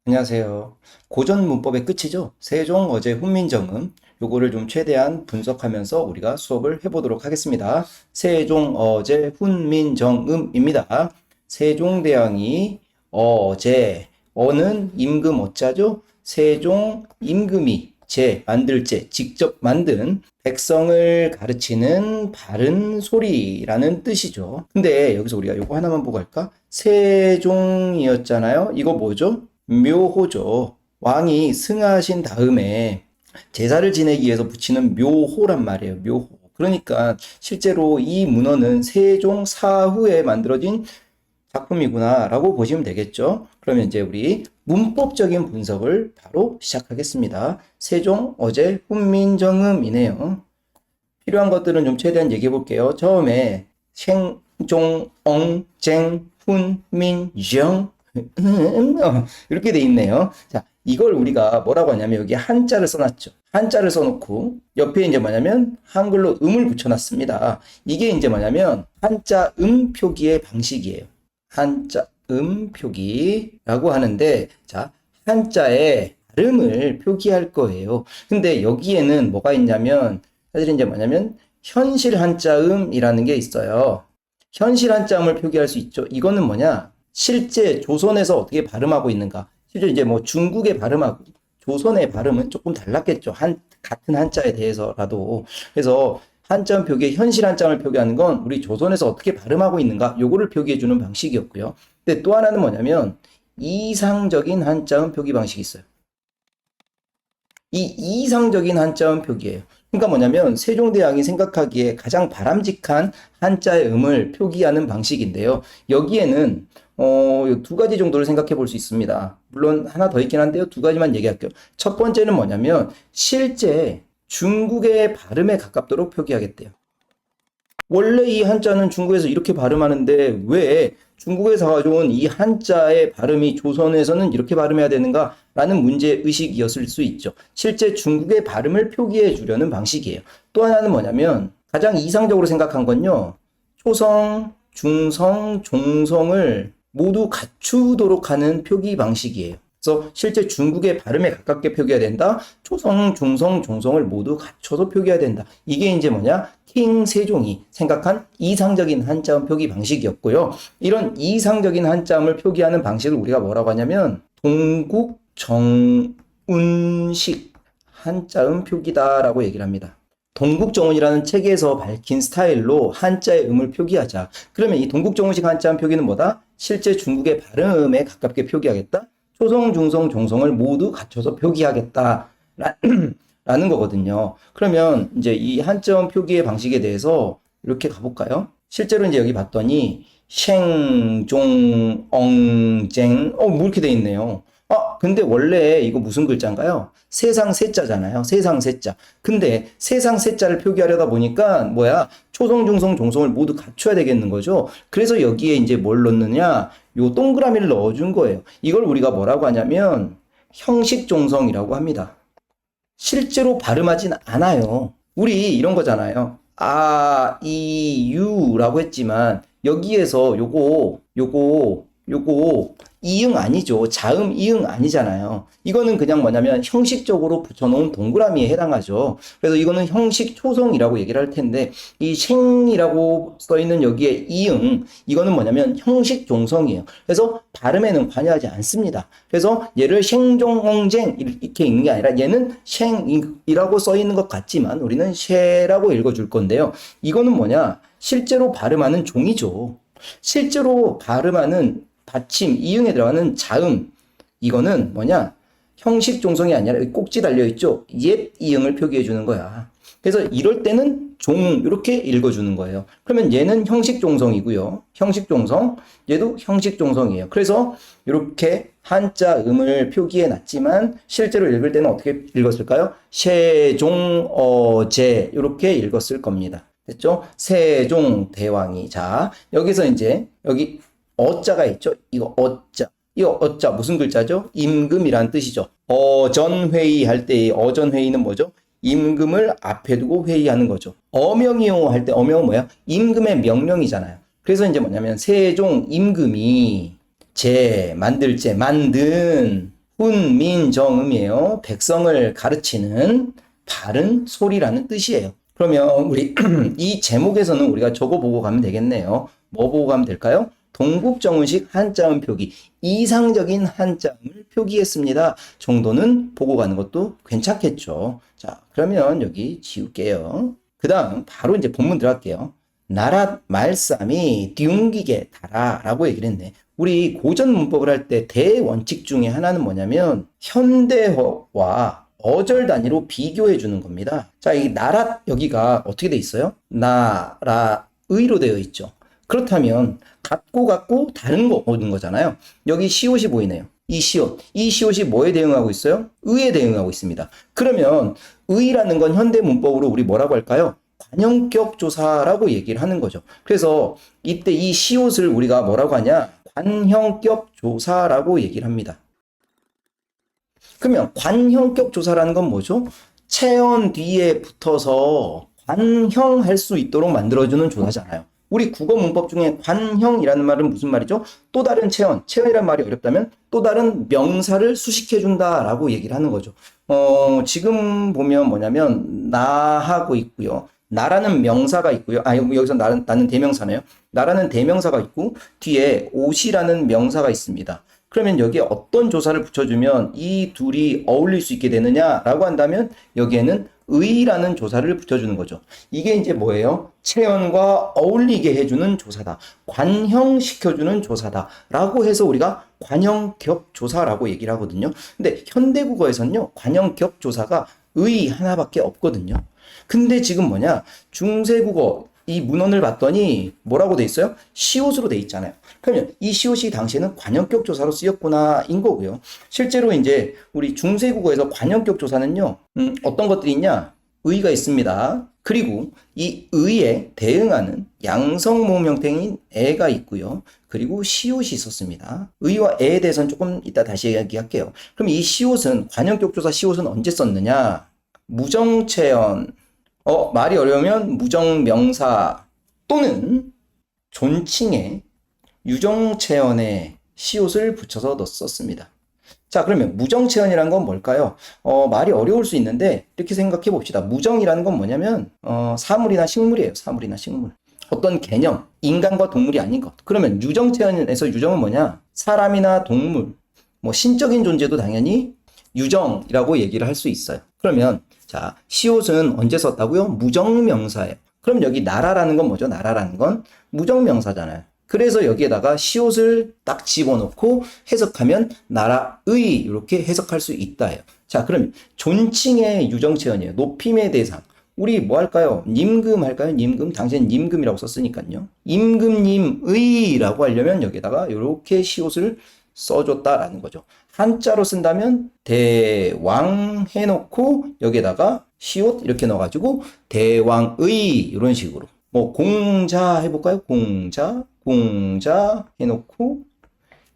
안녕하세요. 고전 문법의 끝이죠. 세종, 어제, 훈민정음. 요거를 좀 최대한 분석하면서 우리가 수업을 해보도록 하겠습니다. 세종, 어제, 훈민정음입니다. 세종대왕이 어제, 어는 임금 어자죠? 세종, 임금이 만들 직접 만든 백성을 가르치는 바른 소리라는 뜻이죠. 근데 여기서 우리가 요거 하나만 보고 갈까? 세종이었잖아요. 이거 뭐죠? 묘호죠. 왕이 승하신 다음에 제사를 지내기 위해서 붙이는 묘호란 말이에요. 묘호. 그러니까 실제로 이 문헌은 세종 사후에 만들어진 작품이구나라고 보시면 되겠죠. 그러면 이제 우리 문법적인 분석을 바로 시작하겠습니다. 세종, 어제, 훈민정음이네요. 필요한 것들은 좀 최대한 얘기해 볼게요. 처음에 생종, 엉, 쟁, 훈, 민, 정 이렇게 돼 있네요. 자, 이걸 우리가 뭐라고 하냐면 여기 한자를 써놨죠. 한자를 써놓고 옆에 이제 뭐냐면 한글로 음을 붙여놨습니다. 이게 이제 뭐냐면 한자 음 표기의 방식이에요. 한자 음 표기라고 하는데, 자, 한자의 발음을 표기할 거예요. 근데 여기에는 뭐가 있냐면 사실 이제 뭐냐면 현실 한자음이라는 게 있어요. 현실 한자음을 표기할 수 있죠. 이거는 뭐냐? 실제 조선에서 어떻게 발음하고 있는가? 실제 이제 뭐 중국의 발음하고 조선의 발음은 조금 달랐겠죠. 같은 한자에 대해서라도. 그래서 한자음 표기에 현실 한자음을 표기하는 건 우리 조선에서 어떻게 발음하고 있는가? 요거를 표기해 주는 방식이었고요. 근데 또 하나는 뭐냐면 이상적인 한자음 표기 방식이 있어요. 이 이상적인 한자음 표기예요. 그러니까 뭐냐면 세종대왕이 생각하기에 가장 바람직한 한자의 음을 표기하는 방식인데요. 여기에는 두 가지 정도를 생각해 볼 수 있습니다. 물론 하나 더 있긴 한데요. 두 가지만 얘기할게요. 첫 번째는 뭐냐면 실제 중국의 발음에 가깝도록 표기하겠대요. 원래 이 한자는 중국에서 이렇게 발음하는데 왜 중국에서 가져온 이 한자의 발음이 조선에서는 이렇게 발음해야 되는가? 라는 문제의식이었을 수 있죠. 실제 중국의 발음을 표기해 주려는 방식이에요. 또 하나는 뭐냐면 가장 이상적으로 생각한 건요. 초성, 중성, 종성을 모두 갖추도록 하는 표기 방식이에요. 그래서 실제 중국의 발음에 가깝게 표기해야 된다. 초성, 중성, 종성을 모두 갖춰서 표기해야 된다. 이게 이제 뭐냐? 킹 세종이 생각한 이상적인 한자음 표기 방식이었고요. 이런 이상적인 한자음을 표기하는 방식을 우리가 뭐라고 하냐면 동국정운식 한자음 표기다라고 얘기를 합니다. 동국정운이라는 책에서 밝힌 스타일로 한자의 음을 표기하자. 그러면 이 동국정운식 한자음 표기는 뭐다? 실제 중국의 발음에 가깝게 표기하겠다. 초성, 중성, 종성을 모두 갖춰서 표기하겠다. 라는 거거든요. 그러면 이제 이 한자음 표기의 방식에 대해서 이렇게 가볼까요? 실제로 이제 여기 봤더니 쉥, 종, 엉, 쟁, 뭐 이렇게 돼 있네요. 근데 원래 이거 무슨 글자인가요? 세상 세자잖아요. 세상 세자. 근데 세상 세자를 표기하려다 보니까 뭐야? 초성, 중성, 종성을 모두 갖춰야 되겠는 거죠. 그래서 여기에 이제 뭘 넣느냐? 요 동그라미를 넣어준 거예요. 이걸 우리가 뭐라고 하냐면 형식 종성이라고 합니다. 실제로 발음하진 않아요. 우리 이런 거잖아요. 아, 이, 유라고 했지만 여기에서 요거 이응 아니죠. 자음 이응 아니잖아요. 이거는 그냥 뭐냐면 형식적으로 붙여놓은 동그라미에 해당하죠. 그래서 이거는 형식 초성이라고 얘기를 할 텐데 이 생이라고 써있는 여기에 이응 이거는 뭐냐면 형식 종성이에요. 그래서 발음에는 관여하지 않습니다. 그래서 얘를 생종엉쟁 이렇게 읽는 게 아니라 얘는 생이라고 써있는 것 같지만 우리는 쉐라고 읽어줄 건데요. 이거는 뭐냐? 실제로 발음하는 종이죠. 실제로 발음하는 받침, 이응에 들어가는 자음, 이거는 뭐냐? 형식 종성이 아니라 여기 꼭지 달려있죠? 옛 이응을 표기해 주는 거야. 그래서 이럴 때는 종, 이렇게 읽어주는 거예요. 그러면 얘는 형식 종성이고요. 형식 종성, 얘도 형식 종성이에요. 그래서 이렇게 한자 음을 표기해 놨지만 실제로 읽을 때는 어떻게 읽었을까요? 세종, 어제, 이렇게 읽었을 겁니다. 됐죠? 세종대왕이. 자, 여기서 이제, 여기 어자가 있죠? 이거 어자. 이거 어자 무슨 글자죠? 임금이란 뜻이죠. 어전회의 할 때 어전회의는 뭐죠? 임금을 앞에 두고 회의하는 거죠. 어명이요 할 때 어명은 뭐야? 임금의 명령이잖아요. 그래서 이제 뭐냐면 세종 임금이 만든 훈민정음이에요. 백성을 가르치는 바른 소리라는 뜻이에요. 그러면 우리 이 제목에서는 우리가 저거 보고 가면 되겠네요. 뭐 보고 가면 될까요? 동국정운식 한자음 표기, 이상적인 한자음을 표기했습니다. 정도는 보고 가는 것도 괜찮겠죠. 자, 그러면 여기 지울게요. 그 다음 바로 이제 본문 들어갈게요. 나랏 말쌈이 띄웅기게 달아라고 얘기를 했네. 우리 고전 문법을 할 때 대원칙 중에 하나는 뭐냐면 현대어와 어절 단위로 비교해 주는 겁니다. 자, 이 나랏 여기가 어떻게 돼 있어요? 나라의로 되어 있죠. 그렇다면 같고 다른 거 오는 거잖아요. 여기 시옷이 보이네요. 이 시옷이 뭐에 대응하고 있어요? 의에 대응하고 있습니다. 그러면 의라는 건 현대 문법으로 우리 뭐라고 할까요? 관형격 조사라고 얘기를 하는 거죠. 그래서 이때 이 시옷을 우리가 뭐라고 하냐? 관형격 조사라고 얘기를 합니다. 그러면 관형격 조사라는 건 뭐죠? 체언 뒤에 붙어서 관형할 수 있도록 만들어주는 조사잖아요. 우리 국어 문법 중에 관형이라는 말은 무슨 말이죠? 또 다른 체언이라는 말이 어렵다면 또 다른 명사를 수식해준다라고 얘기를 하는 거죠. 지금 보면 뭐냐면 나하고 있고요. 나라는 명사가 있고요. 여기서 나는 대명사네요. 나라는 대명사가 있고 뒤에 옷이라는 명사가 있습니다. 그러면 여기에 어떤 조사를 붙여주면 이 둘이 어울릴 수 있게 되느냐라고 한다면 여기에는 의라는 조사를 붙여주는 거죠. 이게 이제 뭐예요? 체언과 어울리게 해주는 조사다. 관형시켜주는 조사다. 라고 해서 우리가 관형격 조사라고 얘기를 하거든요. 근데 현대국어에서는요, 관형격 조사가 의 하나밖에 없거든요. 근데 지금 뭐냐? 중세국어 이 문헌을 봤더니 뭐라고 돼 있어요? 시옷으로 돼 있잖아요. 그러면 이 시옷이 당시에는 관형격 조사로 쓰였구나인 거고요. 실제로 이제 우리 중세국어에서 관형격 조사는요, 어떤 것들이 있냐? 의가 있습니다. 그리고 이 의에 대응하는 양성모음 형태인 애가 있고요. 그리고 시옷이 있었습니다. 의와 애에 대해서는 조금 이따 다시 이야기할게요. 그럼 이 시옷은, 관형격 조사 시옷은 언제 썼느냐? 무정체언, 말이 어려우면 무정명사 또는 존칭에 유정체언에 시옷을 붙여서 썼습니다. 자, 그러면 무정체언이란 건 뭘까요? 말이 어려울 수 있는데 이렇게 생각해 봅시다. 무정이라는 건 뭐냐면 사물이나 식물이에요. 사물이나 식물. 어떤 개념, 인간과 동물이 아닌 것. 그러면 유정체언에서 유정은 뭐냐? 사람이나 동물, 뭐 신적인 존재도 당연히 유정이라고 얘기를 할 수 있어요. 그러면 자, 시옷은 언제 썼다고요? 무정명사예요. 그럼 여기 나라라는 건 뭐죠? 나라라는 건 무정명사잖아요. 그래서 여기에다가 시옷을 딱 집어넣고 해석하면 나라의 이렇게 해석할 수 있다예요. 자, 그러면 존칭의 유정체언이에요. 높임의 대상. 우리 뭐 할까요? 님금 할까요? 님금. 당시엔 님금이라고 썼으니까요. 임금님의라고 하려면 여기에다가 이렇게 시옷을 써줬다라는 거죠. 한자로 쓴다면 대왕 해놓고 여기에다가 시옷 이렇게 넣어가지고 대왕의 이런 식으로. 뭐 공자 해볼까요? 공자 해놓고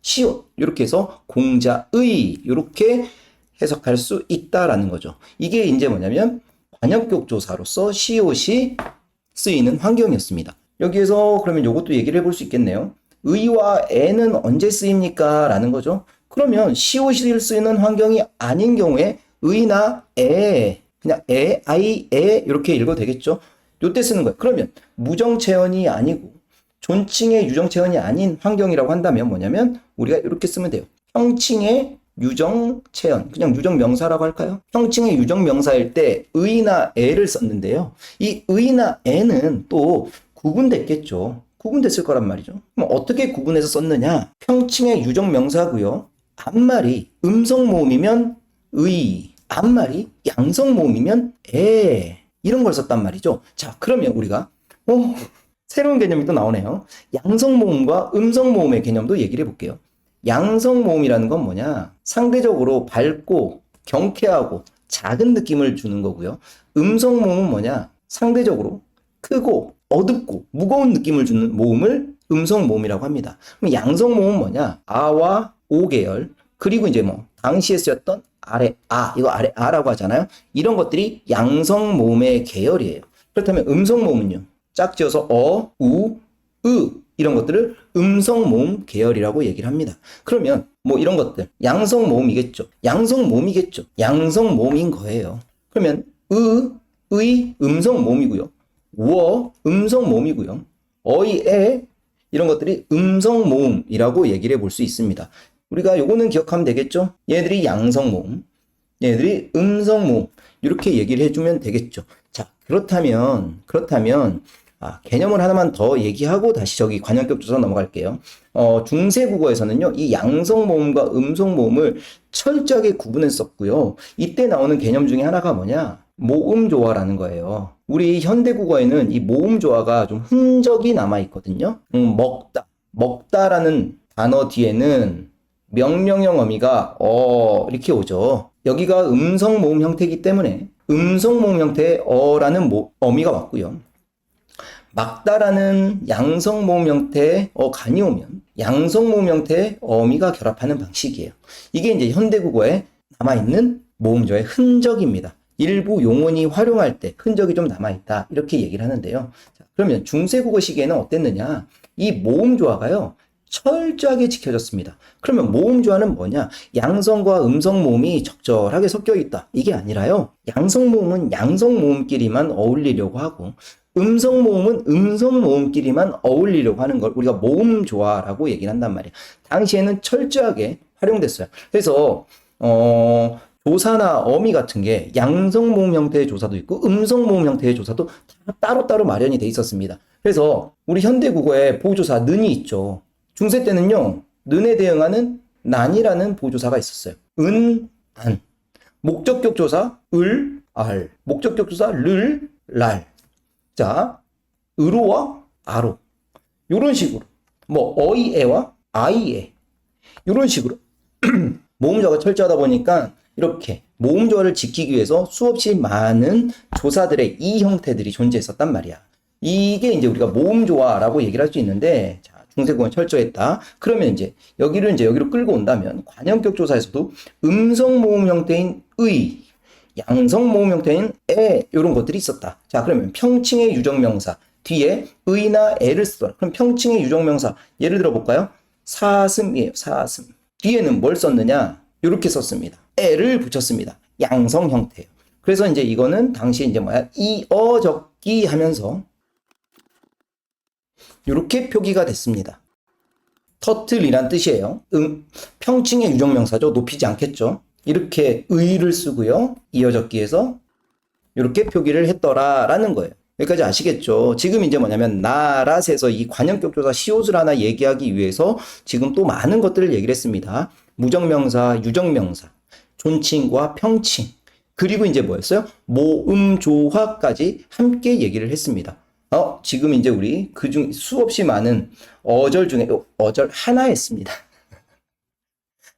시옷 이렇게 해서 공자의 이렇게 해석할 수 있다라는 거죠. 이게 이제 뭐냐면 관형격 조사로서 시옷이 쓰이는 환경이었습니다. 여기에서 그러면 이것도 얘기를 해볼 수 있겠네요. 의와 애는 언제 쓰입니까? 라는 거죠. 그러면 시옷이 쓰이는 환경이 아닌 경우에 의나 애, 그냥 애, 아이, 애 이렇게 읽어도 되겠죠. 요때 쓰는 거예요. 그러면 무정체언이 아니고 존칭의 유정체언이 아닌 환경이라고 한다면 뭐냐면 우리가 이렇게 쓰면 돼요. 형칭의 유정체언, 그냥 유정명사라고 할까요? 형칭의 유정명사일 때 의나 애를 썼는데요. 이 의나 애는 또 구분됐겠죠. 구분됐을 거란 말이죠. 그럼 어떻게 구분해서 썼느냐? 평칭의 유정명사고요. 앞말이 음성모음이면 의, 앞말이 양성모음이면 애 이런 걸 썼단 말이죠. 자, 그러면 우리가 새로운 개념이 또 나오네요. 양성모음과 음성모음의 개념도 얘기를 해볼게요. 양성모음이라는 건 뭐냐? 상대적으로 밝고 경쾌하고 작은 느낌을 주는 거고요. 음성모음은 뭐냐? 상대적으로 크고 어둡고 무거운 느낌을 주는 모음을 음성모음이라고 합니다. 그럼 양성모음은 뭐냐? 아와 오 계열, 그리고 이제 뭐 당시에 쓰였던 아래 아, 이거 아래 아라고 하잖아요. 이런 것들이 양성모음의 계열이에요. 그렇다면 음성모음은요? 짝지어서 우, 으 이런 것들을 음성 모음 계열이라고 얘기를 합니다. 그러면 뭐 이런 것들 양성 모음이겠죠. 양성 모음이겠죠. 양성 모음인 거예요. 그러면 의 음성 모음이고요. 워 음성 모음이고요. 어이 에 이런 것들이 음성 모음이라고 얘기를 해볼 수 있습니다. 우리가 요거는 기억하면 되겠죠? 얘들이 양성 모음, 얘들이 음성 모음 이렇게 얘기를 해주면 되겠죠. 자, 그렇다면 개념을 하나만 더 얘기하고 다시 저기 관형격 조사 넘어갈게요. 중세국어에서는요, 이 양성 모음과 음성 모음을 철저하게 구분했었고요. 이때 나오는 개념 중에 하나가 뭐냐? 모음 조화라는 거예요. 우리 현대국어에는 이 모음 조화가 좀 흔적이 남아있거든요. 먹다라는 단어 뒤에는 명령형 어미가 이렇게 오죠. 여기가 음성 모음 형태이기 때문에 음성 모음 형태의 어라는 어미가 왔고요. 막다라는 양성 모음 형태의 간이 오면 양성 모음 형태의 어미가 결합하는 방식이에요. 이게 이제 현대국어에 남아있는 모음조의 흔적입니다. 일부 용언이 활용할 때 흔적이 좀 남아있다 이렇게 얘기를 하는데요. 자, 그러면 중세국어 시기에는 어땠느냐? 이 모음 조화가요 철저하게 지켜졌습니다. 그러면 모음 조화는 뭐냐? 양성과 음성 모음이 적절하게 섞여 있다 이게 아니라요. 양성 모음은 양성 모음끼리만 어울리려고 하고 음성 모음은 음성 모음끼리만 어울리려고 하는 걸 우리가 모음 조화라고 얘기를 한단 말이에요. 당시에는 철저하게 활용됐어요. 그래서 조사나 어미 같은 게 양성 모음 형태의 조사도 있고 음성 모음 형태의 조사도 따로따로 마련이 돼 있었습니다. 그래서 우리 현대국어에 보조사 는이 있죠. 중세 때는요. 는에 대응하는 난이라는 보조사가 있었어요. 은, 안. 목적격 조사 을, 알. 목적격 조사 를, 랄. 자, 으로와 아로. 요런 식으로. 뭐 어이, 애와 아이, 애. 요런 식으로. 모음조화가 철저하다 보니까 이렇게 모음조화를 지키기 위해서 수없이 많은 조사들의 이 형태들이 존재했었단 말이야. 이게 이제 우리가 모음조화라고 얘기를 할 수 있는데, 자, 중세국어는 철저했다. 그러면 이제 여기로 끌고 온다면 관형격 조사에서도 음성 모음 형태인 의, 양성 모음 형태인 에 이런 것들이 있었다. 자, 그러면 평칭의 유적명사 뒤에 의나 에를 쓰더라. 그럼 평칭의 유적명사 예를 들어 볼까요? 사슴이에요. 사슴. 뒤에는 뭘 썼느냐? 이렇게 썼습니다. 에를 붙였습니다. 양성 형태예요. 그래서 이제 이거는 당시에 이제 뭐야? 이어 적기 하면서 이렇게 표기가 됐습니다. 터틀이란 뜻이에요. 평칭의 유적명사죠. 높이지 않겠죠. 이렇게 의를 쓰고요. 이어적기에서 이렇게 표기를 했더라라는 거예요. 여기까지 아시겠죠? 지금 이제 뭐냐면 나랏에서 이 관형격 조사 시옷을 하나 얘기하기 위해서 지금 또 많은 것들을 얘기를 했습니다. 무적명사, 유적명사, 존칭과 평칭, 그리고 이제 뭐였어요? 모음조화까지 함께 얘기를 했습니다. 지금 이제 우리 그중 수없이 많은 어절 중에 어절 하나 했습니다.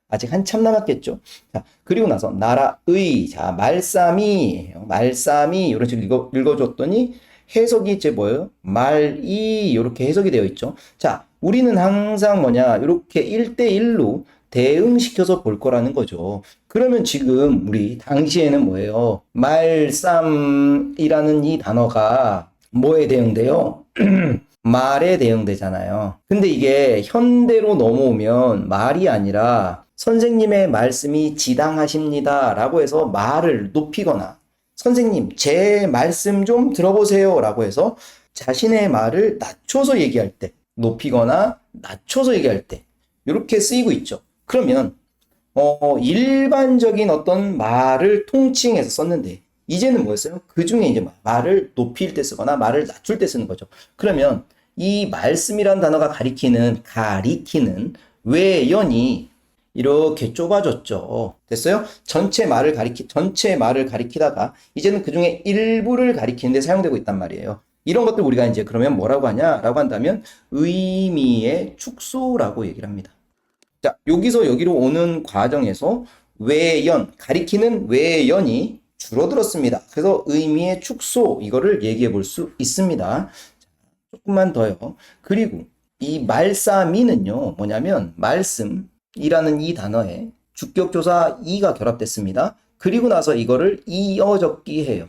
아직 한참 남았겠죠. 자, 그리고 나서 나라의, 자, 말쌈이 이런 식으로 읽어줬더니 해석이 이제 뭐예요? 말이 이렇게 해석이 되어 있죠. 자, 우리는 항상 뭐냐, 이렇게 1대1로 대응시켜서 볼 거라는 거죠. 그러면 지금 우리 당시에는 뭐예요? 말쌈이라는 이 단어가 뭐에 대응돼요? 말에 대응되잖아요. 근데 이게 현대로 넘어오면 말이 아니라 선생님의 말씀이 지당하십니다 라고 해서 말을 높이거나 선생님 제 말씀 좀 들어보세요 라고 해서 자신의 말을 낮춰서 얘기할 때 높이거나 낮춰서 얘기할 때 이렇게 쓰이고 있죠. 그러면 일반적인 어떤 말을 통칭해서 썼는데 이제는 뭐였어요? 그 중에 이제 말을 높일 때 쓰거나 말을 낮출 때 쓰는 거죠. 그러면 이 말씀이란 단어가 가리키는 외연이 이렇게 좁아졌죠. 됐어요? 전체 말을 가리키다가 이제는 그 중에 일부를 가리키는 데 사용되고 있단 말이에요. 이런 것들 우리가 이제 그러면 뭐라고 하냐라고 한다면 의미의 축소라고 얘기를 합니다. 자, 여기서 여기로 오는 과정에서 외연, 가리키는 외연이 줄어들었습니다. 그래서 의미의 축소, 이거를 얘기해 볼 수 있습니다. 조금만 더요. 그리고 이 말싸미는요, 뭐냐면, 말씀이라는 이 단어에 주격조사 이가 결합됐습니다. 그리고 나서 이거를 이어적기 해요.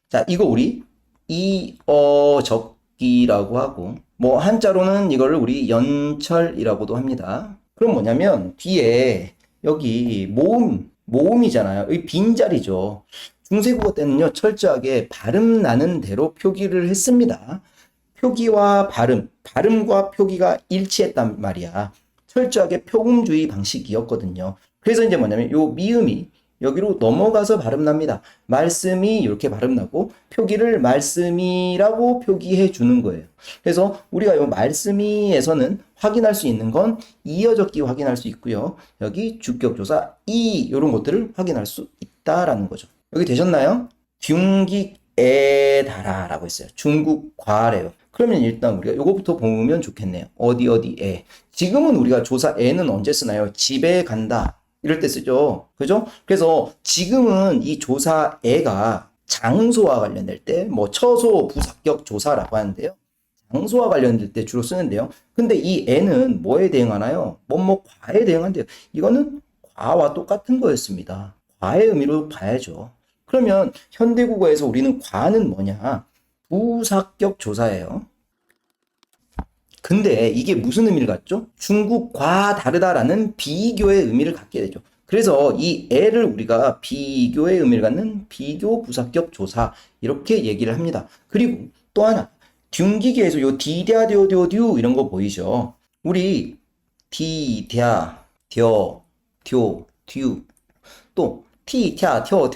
자, 이거 우리 이어적기 이어적기라고 하고, 뭐 한자로는 이거를 우리 연철이라고도 합니다. 그럼 뭐냐면 뒤에 여기 모음이잖아요. 이 빈자리죠. 중세국어 때는요, 철저하게 발음 나는 대로 표기를 했습니다. 표기와 발음과 표기가 일치했단 말이야. 철저하게 표금주의 방식이었거든요. 그래서 이제 뭐냐면 요 미음이 여기로 넘어가서 발음납니다. 말씀이 이렇게 발음나고 표기를 말씀이라고 표기해 주는 거예요. 그래서 우리가 이 말씀이에서는 확인할 수 있는 건 이어적기 확인할 수 있고요. 여기 주격조사 이 이런 것들을 확인할 수 있다라는 거죠. 여기 되셨나요? 균기에 달아라고 했어요. 중국과래요. 그러면 일단 우리가 요거부터 보면 좋겠네요. 어디에. 지금은 우리가 조사에는 언제 쓰나요? 집에 간다. 이럴 때 쓰죠. 그죠? 그래서 지금은 이 조사에가 장소와 관련될 때, 뭐 처소 부사격 조사라고 하는데요. 장소와 관련될 때 주로 쓰는데요. 근데 이 에는 뭐에 대응하나요? 과에 대응한대요. 이거는 과와 똑같은 거였습니다. 과의 의미로 봐야죠. 그러면 현대국어에서 우리는 과는 뭐냐? 부사격 조사예요. 근데 이게 무슨 의미를 갖죠? 중국과 다르다라는 비교의 의미를 갖게 되죠. 그래서 이 애를 우리가 비교의 의미를 갖는 비교 부사격 조사 이렇게 얘기를 합니다. 그리고 또 하나 둔기계에서 요 디랴디오디오듀 이런 거 보이죠? 우리 디랴 뎌 듀 또 티랴 텨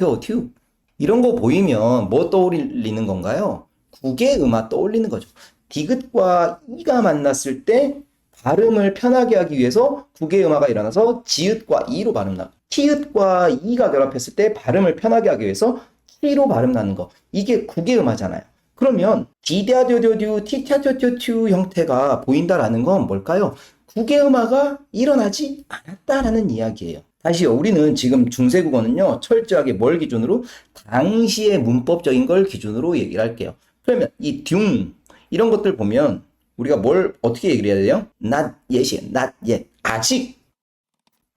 이런 거 보이면 뭐 떠올리는 건가요? 국의 음화 떠올리는 거죠. 디귿과 이가 만났을 때 발음을 편하게 하기 위해서 국의 음화가 일어나서 지읒과 이로 발음나고 티읒과 이가 결합했을 때 발음을 편하게 하기 위해서 티로 발음나는 거. 이게 국의 음화잖아요. 그러면 디랴디오디오듀 티랴튜튜튜 형태가 보인다라는 건 뭘까요? 국의 음화가 일어나지 않았다라는 이야기예요. 다시요. 우리는 지금 중세국어는요. 철저하게 뭘 기준으로? 당시의 문법적인 걸 기준으로 얘기를 할게요. 그러면 이 둥 이런 것들 보면 우리가 뭘 어떻게 얘기를 해야 돼요? not yet이에요. not yet. 아직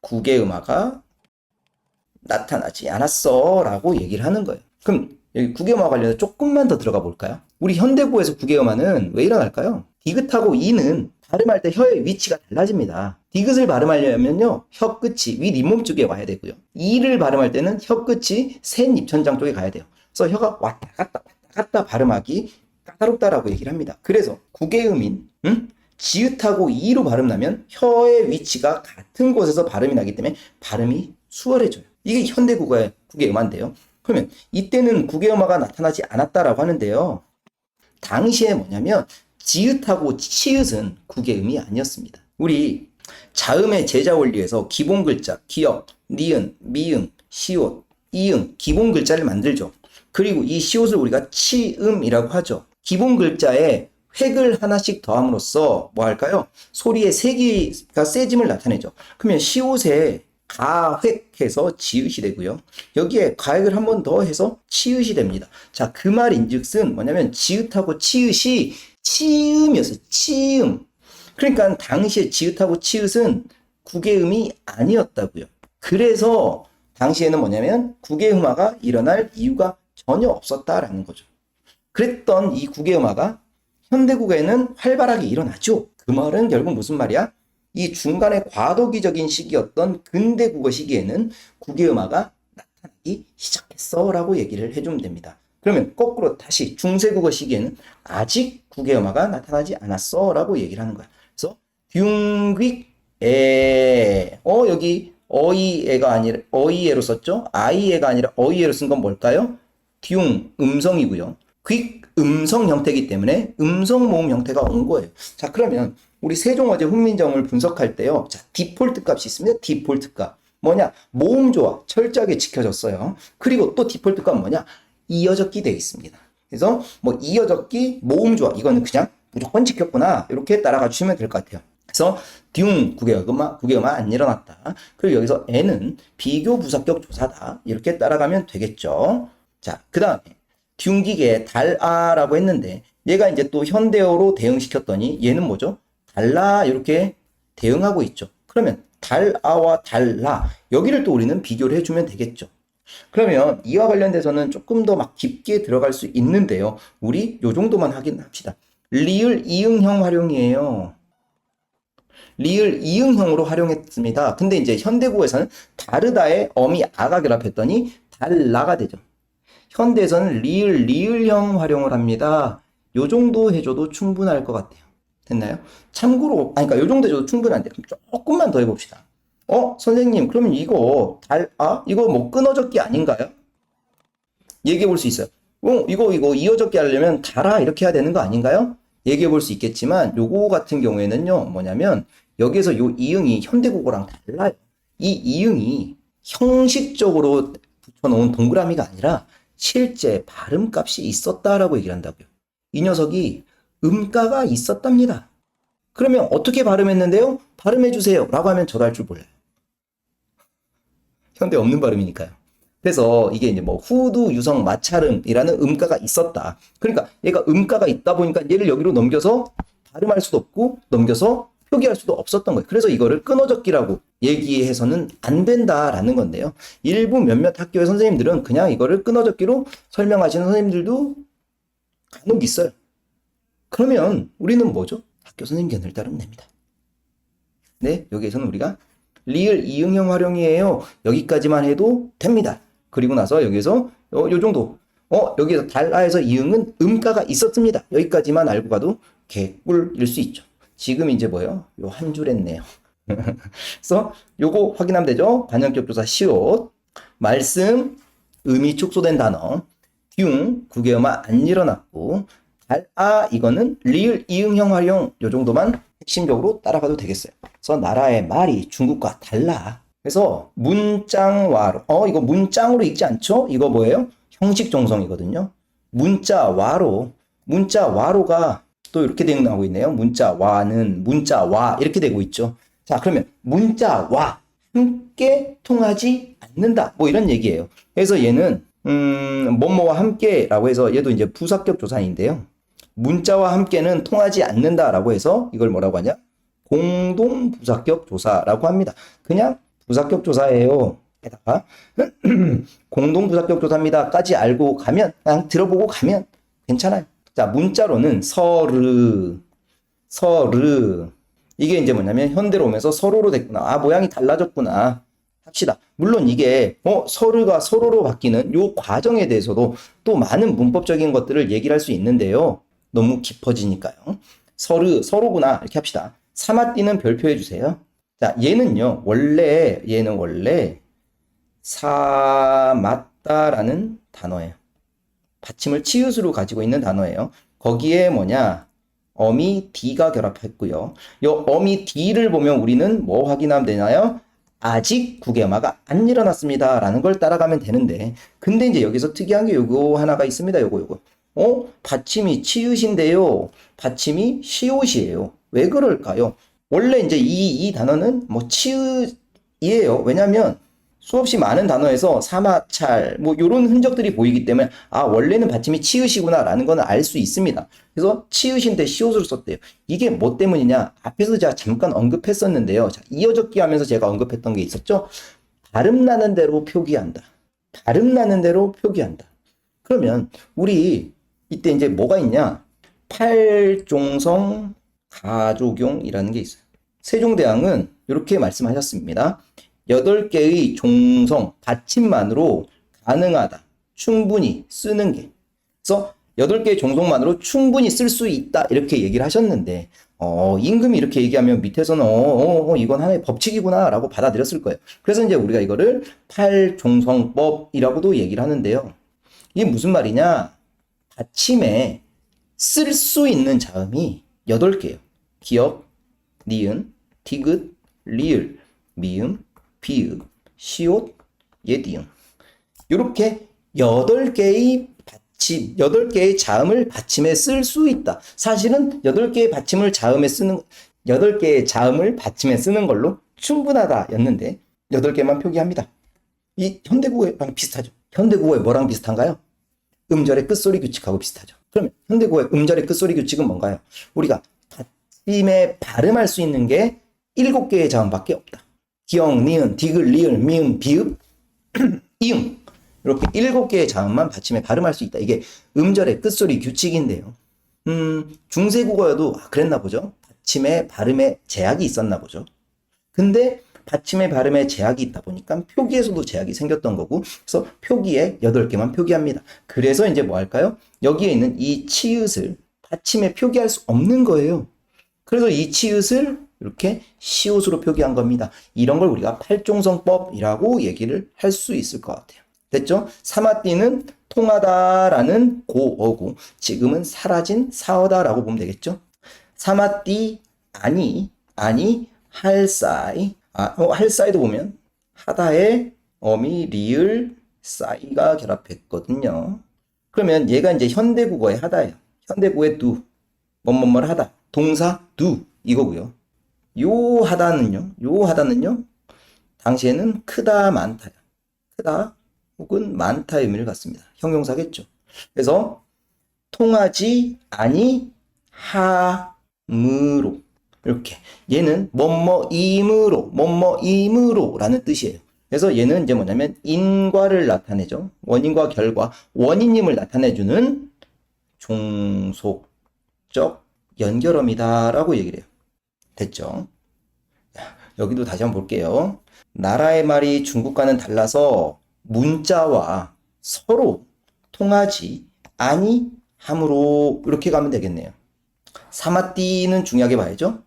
국의 음화가 나타나지 않았어 라고 얘기를 하는 거예요. 그럼 여기 국의 음화 관련해서 조금만 더 들어가 볼까요? 우리 현대국어에서 국의 음화는 왜 일어날까요? 디귿하고 이는 발음할 때 혀의 위치가 달라집니다. 디귿을 발음하려면요, 혀 끝이 윗 잇몸 쪽에 와야 되고요. 이를 발음할 때는 혀 끝이 센 입천장 쪽에 가야 돼요. 그래서 혀가 왔다 갔다 발음하기 까다롭다라고 얘기를 합니다. 그래서 국의 음인 지읒하고 이로 발음 나면 혀의 위치가 같은 곳에서 발음이 나기 때문에 발음이 수월해져요. 이게 현대국어의 국의 음화인데요. 그러면 이때는 국의 음화가 나타나지 않았다라고 하는데요. 당시에 뭐냐면 지읒하고 치읒은 국의 음이 아니었습니다. 우리 자음의 제자 원리에서 기본 글자, 기역, 니은, 미음, 시옷, 이응, 기본 글자를 만들죠. 그리고 이 시옷을 우리가 치음이라고 하죠. 기본 글자에 획을 하나씩 더함으로써 뭐 할까요? 소리의 세기가 세짐을 나타내죠. 그러면 시옷에 가획해서 지읒이 되고요. 여기에 가획을 한 번 더 해서 치읒이 됩니다. 자, 그 말인즉슨 뭐냐면 지읒하고 치읒이 치음이었어요. 치음. 그러니까 당시에 지읒하고 치읒은 국의 음이 아니었다고요. 그래서 당시에는 뭐냐면 국의 음화가 일어날 이유가 전혀 없었다라는 거죠. 그랬던 이 국의 음화가 현대국어에는 활발하게 일어나죠. 그 말은 결국 무슨 말이야? 이 중간에 과도기적인 시기였던 근대국어 시기에는 국의 음화가 나타나기 시작했어 라고 얘기를 해주면 됩니다. 그러면 거꾸로 다시 중세국어 시기에는 아직 국의 음화가 나타나지 않았어 라고 얘기를 하는 거야. 그래서 흉귀에 여기 어이애가 아니라 어이애로 썼죠? 아이애가 아니라 어이애로 쓴 건 뭘까요? 듀 음성이고요. 퀵 음성 형태이기 때문에 음성 모음 형태가 온 거예요. 자, 그러면 우리 세종어제 훈민정음을 분석할 때요. 자, 디폴트 값이 있습니다. 디폴트 값. 뭐냐? 모음 조화 철저하게 지켜졌어요. 그리고 또 디폴트 값은 뭐냐? 이어적기 되어 있습니다. 그래서 뭐 이어적기, 모음 조화 이거는 그냥 무조건 지켰구나. 이렇게 따라가 주시면 될 것 같아요. 그래서 듀 국의 음화 안 일어났다. 그리고 여기서 N은 비교 부사격 조사다. 이렇게 따라가면 되겠죠. 자, 그 다음에 듀기계 달아라고 했는데 얘가 이제 또 현대어로 대응시켰더니 얘는 뭐죠? 달라 이렇게 대응하고 있죠. 그러면 달아와 달라 여기를 또 우리는 비교를 해주면 되겠죠. 그러면 이와 관련돼서는 조금 더 막 깊게 들어갈 수 있는데요. 우리 요 정도만 확인합시다. 리을 이응형 활용이에요. 리을 이응형으로 활용했습니다. 근데 이제 현대국어에서는 다르다에 어미 아가 결합했더니 달라가 되죠. 현대에서는 리을 리을형 활용을 합니다. 요 정도 해줘도 충분할 것 같아요. 됐나요? 참고로, 그러니까 요 정도 해줘도 충분한데 조금만 더 해봅시다. 선생님, 그러면 이거 이거 뭐 끊어적기 아닌가요? 얘기해 볼 수 있어요. 이거 이어적기 하려면 달아 이렇게 해야 되는 거 아닌가요? 얘기해 볼 수 있겠지만 요거 같은 경우에는요, 뭐냐면 여기에서 요 이응이 현대국어랑 달라요. 이 이응이 형식적으로 붙여놓은 동그라미가 아니라 실제 발음값이 있었다라고 얘기를 한다고요. 이 녀석이 음가가 있었답니다. 그러면 어떻게 발음했는데요? 발음해주세요 라고 하면 저도 할 줄 몰라요. 현대 없는 발음이니까요. 그래서 이게 이제 뭐 후두, 유성, 마찰음이라는 음가가 있었다. 그러니까 얘가 음가가 있다 보니까 얘를 여기로 넘겨서 발음할 수도 없고 넘겨서 표기할 수도 없었던 거예요. 그래서 이거를 끊어적기라고 얘기해서는 안 된다라는 건데요. 일부 몇몇 학교의 선생님들은 그냥 이거를 끊어적기로 설명하시는 선생님들도 간혹 있어요. 그러면 우리는 뭐죠? 학교 선생님 견해를 따르면 됩니다. 네, 여기에서는 우리가 리을 이응형 활용이에요. 여기까지만 해도 됩니다. 그리고 나서 여기서 요 정도. 여기서 달아에서 이응은 음가가 있었습니다. 여기까지만 알고 가도 개꿀일 수 있죠. 지금 이제 뭐예요? 요 한 줄 했네요. 그래서 요거 확인하면 되죠. 관형격 조사 시옷, 말씀, 음이 축소된 단어, 흉, 구개음화 안 일어났고, 이거는 리을 이응형 활용 요 정도만 핵심적으로 따라가도 되겠어요. 그래서 나라의 말이 중국과 달라. 그래서 문장와로 이거 문장으로 읽지 않죠? 이거 뭐예요? 형식 정성이거든요. 문자와로가 또 이렇게 나오고 있네요. 문자와는 문자와 이렇게 되고 있죠. 자, 그러면 문자와 함께 통하지 않는다. 뭐 이런 얘기예요. 그래서 얘는 뭐뭐와 함께라고 해서 얘도 이제 부사격 조사인데요. 문자와 함께는 통하지 않는다라고 해서 이걸 뭐라고 하냐? 공동 부사격 조사라고 합니다. 그냥 부사격 조사예요. 게다가 공동 부사격 조사입니다까지 알고 가면 그냥 들어보고 가면 괜찮아요. 자, 문자로는 서르 이게 이제 뭐냐면 현대로 오면서 서로로 됐구나. 모양이 달라졌구나. 합시다. 물론 이게 서르가 서로로 바뀌는 요 과정에 대해서도 또 많은 문법적인 것들을 얘기를 할 수 있는데요. 너무 깊어지니까요. 서로구나 이렇게 합시다. 사마띠는 별표해 주세요. 자, 얘는 원래 사맞다라는 단어예요. 받침을 치읓으로 가지고 있는 단어예요. 거기에 어미 D가 결합했고요. 이 어미 D를 보면 우리는 뭐 확인하면 되나요? 아직 구개음화가 안 일어났습니다. 라는 걸 따라가면 되는데, 근데 이제 여기서 특이한 게 요거 하나가 있습니다. 요거. 받침이 치읓인데요. 받침이 시옷이에요. 왜 그럴까요? 원래 이제 이 단어는 뭐 치읓이에요. 왜냐면 수없이 많은 단어에서 사마찰 뭐 요런 흔적들이 보이기 때문에 원래는 받침이 치읓이구나 라는 거는 알 수 있습니다. 그래서 치읓인데 시옷으로 썼대요. 이게 뭐 때문이냐? 앞에서 제가 잠깐 언급했었는데요. 자, 이어적기 하면서 제가 언급했던 게 있었죠. 발음 나는 대로 표기한다. 그러면 우리 이때 이제 뭐가 있냐? 팔종성 가족용이라는 게 있어요. 세종대왕은 이렇게 말씀하셨습니다. 8개의 종성, 받침만으로 가능하다. 충분히 쓰는 게. 그래서 8개의 종성만으로 충분히 쓸 수 있다. 이렇게 얘기를 하셨는데, 임금이 이렇게 얘기하면 밑에서는, 이건 하나의 법칙이구나. 라고 받아들였을 거예요. 그래서 이제 우리가 이거를 팔종성법이라고도 얘기를 하는데요. 이게 무슨 말이냐? 받침에 쓸 수 있는 자음이 8개예요. 기역, 니은, 디귿, 리을, 미음, 비읍, 시옷, 예디응. 이렇게 8개의 받침, 8개의 자음을 받침에 쓸 수 있다. 사실은 8개의 받침을 8개의 자음을 받침에 쓰는 걸로 충분하다 였는데 8개만 표기합니다. 이 현대국어랑 비슷하죠. 현대국어에 뭐랑 비슷한가요? 음절의 끝소리 규칙하고 비슷하죠. 그러면 현대국어의 음절의 끝소리 규칙은 뭔가요? 우리가 받침에 발음할 수 있는 게 7개의 자음밖에 없다. 기역, 니은, 디귿, 리을, 미음, 비읍, 이응. 이렇게 7개의 자음만 받침에 발음할 수 있다. 이게 음절의 끝소리 규칙인데요. 중세국어여도 그랬나 보죠. 받침의 발음에 제약이 있었나 보죠. 근데 받침의 발음에 제약이 있다 보니까 표기에서도 제약이 생겼던 거고, 그래서 표기에 8개만 표기합니다. 그래서 이제 뭐 할까요? 여기에 있는 이 치읓을 받침에 표기할 수 없는 거예요. 그래서 이 치읓을 이렇게 시옷으로 표기한 겁니다. 이런 걸 우리가 팔종성법이라고 얘기를 할 수 있을 것 같아요. 됐죠? 사마띠는 통하다라는 고어고, 지금은 사라진 사어다라고 보면 되겠죠? 사마띠, 아니, 할싸이. 할싸이도 보면 하다에 어미, 리을, 싸이가 결합했거든요. 그러면 얘가 이제 현대국어의 하다예요. 현대국어의 두, 뭐뭐뭐를 하다. 동사 두 이거고요. 요 하다는요. 당시에는 크다, 많다요. 크다 혹은 많다 의미를 갖습니다. 형용사겠죠. 그래서 통하지 아니함으로 이렇게 얘는 뭐뭐임으로 라는 뜻이에요. 그래서 얘는 이제 뭐냐면 인과를 나타내죠. 원인과 결과, 원인임을 나타내주는 종속적 연결어이다라고 얘기를 해요. 됐죠? 여기도 다시 한번 볼게요. 나라의 말이 중국과는 달라서 문자와 서로 통하지 아니함으로 이렇게 가면 되겠네요. 사마띠는 중요하게 봐야죠.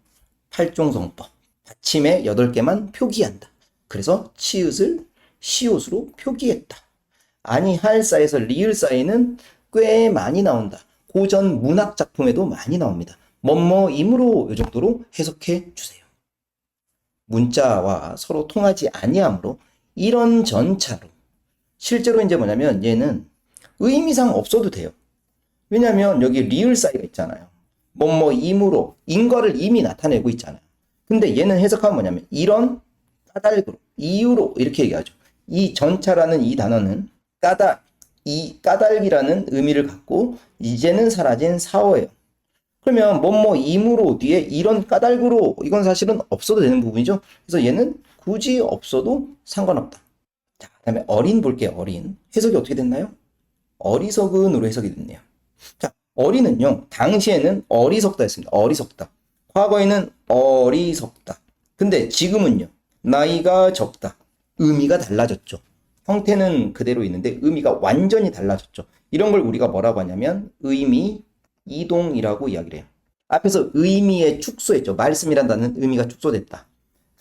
팔종성법. 받침에 8개만 표기한다. 그래서 치읓을 시옷으로 표기했다. 아니 할사에서 리을사에는 꽤 많이 나온다. 고전 문학 작품에도 많이 나옵니다. 뭐뭐임으로 이 정도로 해석해 주세요. 문자와 서로 통하지 아니하므로 이런 전차로 실제로 이제 뭐냐면 얘는 의미상 없어도 돼요. 왜냐면 여기 리을 사이가 있잖아요. 뭐뭐임으로 인과를 이미 나타내고 있잖아요. 근데 얘는 해석하면 뭐냐면 이런 까닭으로 이유로 이렇게 얘기하죠. 이 전차라는 이 단어는 이 까닭이라는 의미를 갖고 이제는 사라진 사어예요. 그러면 뭐뭐임으로 뒤에 이런 까닭으로 이건 사실은 없어도 되는 부분이죠. 그래서 얘는 굳이 없어도 상관없다. 자, 그다음에 어린 볼게요. 어린. 해석이 어떻게 됐나요? 어리석은으로 해석이 됐네요. 자, 어린은요. 당시에는 어리석다였습니다. 어리석다. 과거에는 어리석다. 근데 지금은요. 나이가 적다. 의미가 달라졌죠. 형태는 그대로 있는데 의미가 완전히 달라졌죠. 이런 걸 우리가 뭐라고 하냐면 의미 이동이라고 이야기를 해요. 앞에서 의미에 축소했죠. 말씀이란다는 의미가 축소됐다.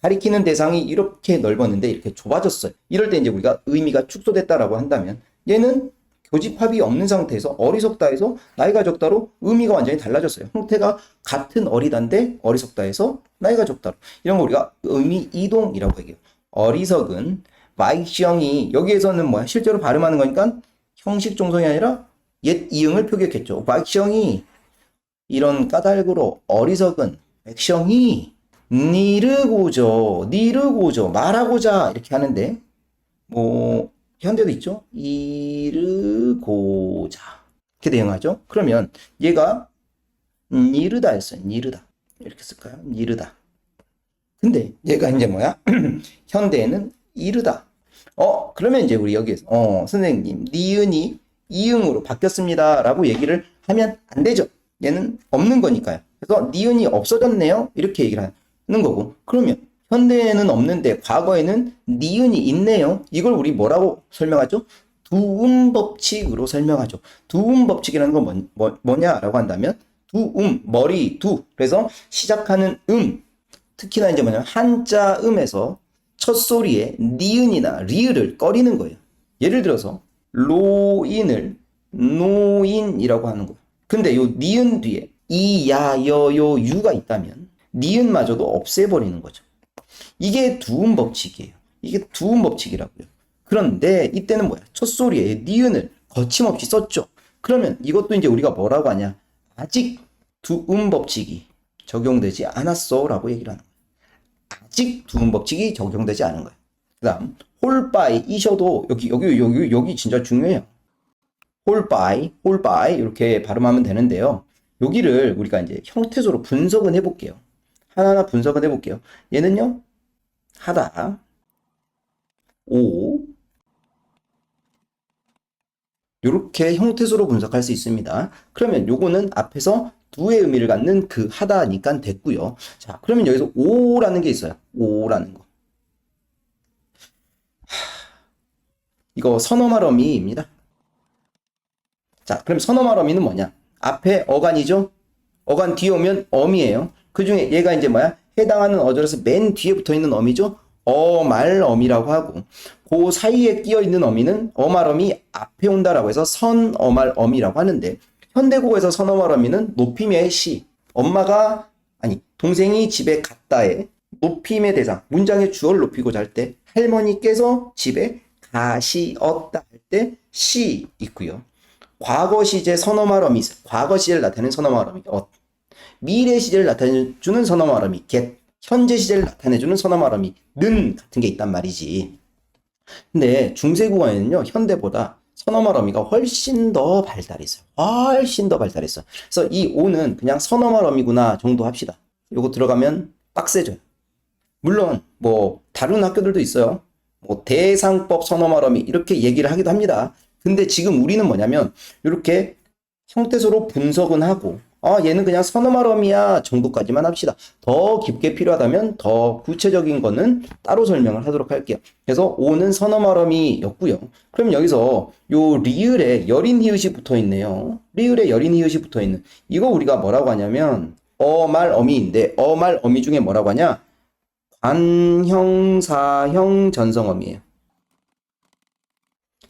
가리키는 대상이 이렇게 넓었는데 이렇게 좁아졌어요. 이럴 때 이제 우리가 의미가 축소됐다라고 한다면 얘는 교집합이 없는 상태에서 어리석다에서 나이가 적다로 의미가 완전히 달라졌어요. 형태가 같은 어리다인데 어리석다에서 나이가 적다로. 이런 거 우리가 의미 이동이라고 얘기해요. 어리석은 와이시영이 여기에서는 뭐야? 실제로 발음하는 거니까 형식 종성이 아니라 옛 이응을 표기했겠죠. 와이시영이 이런 까닭으로 어리석은 액션이 니르고죠 말하고자 이렇게 하는데 뭐 현대도 있죠. 이르고자 이렇게 대응하죠. 그러면 얘가 니르다였어요. 니르다 이렇게 쓸까요? 니르다. 근데 얘가 이제 뭐야? 현대에는 이르다. 그러면 이제 우리 여기에서 선생님 니은이 이응으로 바뀌었습니다 라고 얘기를 하면 안 되죠. 얘는 없는 거니까요. 그래서 니은이 없어졌네요. 이렇게 얘기를 하는 거고. 그러면 현대에는 없는데 과거에는 니은이 있네요. 이걸 우리 뭐라고 설명하죠? 두음법칙으로 설명하죠. 두음법칙이라는 건 뭐냐라고 한다면 머리, 그래서 시작하는 특히나 이제 뭐냐면 한자 음에서 첫 소리에 니은이나 리을을 꺼리는 거예요. 예를 들어서 로인을 노인이라고 하는 거예요. 근데 요 니은 뒤에 이, 야, 여, 요, 유가 있다면 니은마저도 없애버리는 거죠. 이게 두음 법칙이에요. 이게 두음 법칙이라고요. 그런데 이때는 뭐야? 첫 소리에 니은을 거침없이 썼죠. 그러면 이것도 이제 우리가 뭐라고 하냐? 아직 두음 법칙이 적용되지 않았어라고 얘기를 하는 거예요. 아직 두음 법칙이 적용되지 않은 거예요. 그다음 홀바이 이셔도 여기 진짜 중요해요. 홀바이 이렇게 발음하면 되는데요. 여기를 우리가 이제 형태소로 분석은 해볼게요. 하나하나 분석은 해볼게요. 얘는요, 하다, 오, 이렇게 형태수로 분석할 수 있습니다. 그러면 요거는 앞에서 두의 의미를 갖는 그 하다니까 됐고요. 자, 그러면 여기서 오라는 게 있어요. 오라는 거. 이거 선어말 어미입니다. 자, 그럼 선어말 어미는 뭐냐? 앞에 어간이죠? 어간 뒤에 오면 어미예요. 그 중에 얘가 이제 뭐야? 해당하는 어조라서 맨 뒤에 붙어 있는 어미죠? 어말 어미라고 하고, 그 사이에 끼어 있는 어미는 어말 어미 앞에 온다라고 해서 선어말 어미라고 하는데, 현대국어에서 선어말 어미는 높임의 시, 엄마가, 아니, 동생이 집에 갔다에 높임의 대상, 문장의 주어를 높이고자 할 때, 할머니께서 집에 가시었다 할 때 시 있고요. 과거 시제 선어말 어미, 과거 시제를 나타내는 선어말 어미, 미래 시제를 나타내주는 선어말 어미, get, 현재 시제를 나타내주는 선어말 어미, 는 같은 게 있단 말이지. 근데 중세국어에는요, 현대보다 선어말 어미가 훨씬 더 발달했어요. 훨씬 더 발달했어. 그래서 이 오는 그냥 선어말 어미구나 정도 합시다. 요거 들어가면 빡세져요. 물론 뭐 다른 학교들도 있어요. 뭐 대상법 선어말 어미 이렇게 얘기를 하기도 합니다. 근데 지금 우리는 뭐냐면 이렇게 형태소로 분석은 하고 얘는 그냥 선어말 어미야 정도까지만 합시다. 더 깊게 필요하다면 더 구체적인 거는 따로 설명을 하도록 할게요. 그래서 오는 선어말 어미였고요. 그럼 여기서 요 리을에 여린 히읗이 붙어 있네요. 리을에 여린 히읗이 붙어 있는 이거 우리가 뭐라고 하냐면 어말 어미인데 어말 어미 중에 뭐라고 하냐? 관형사형 전성어미예요.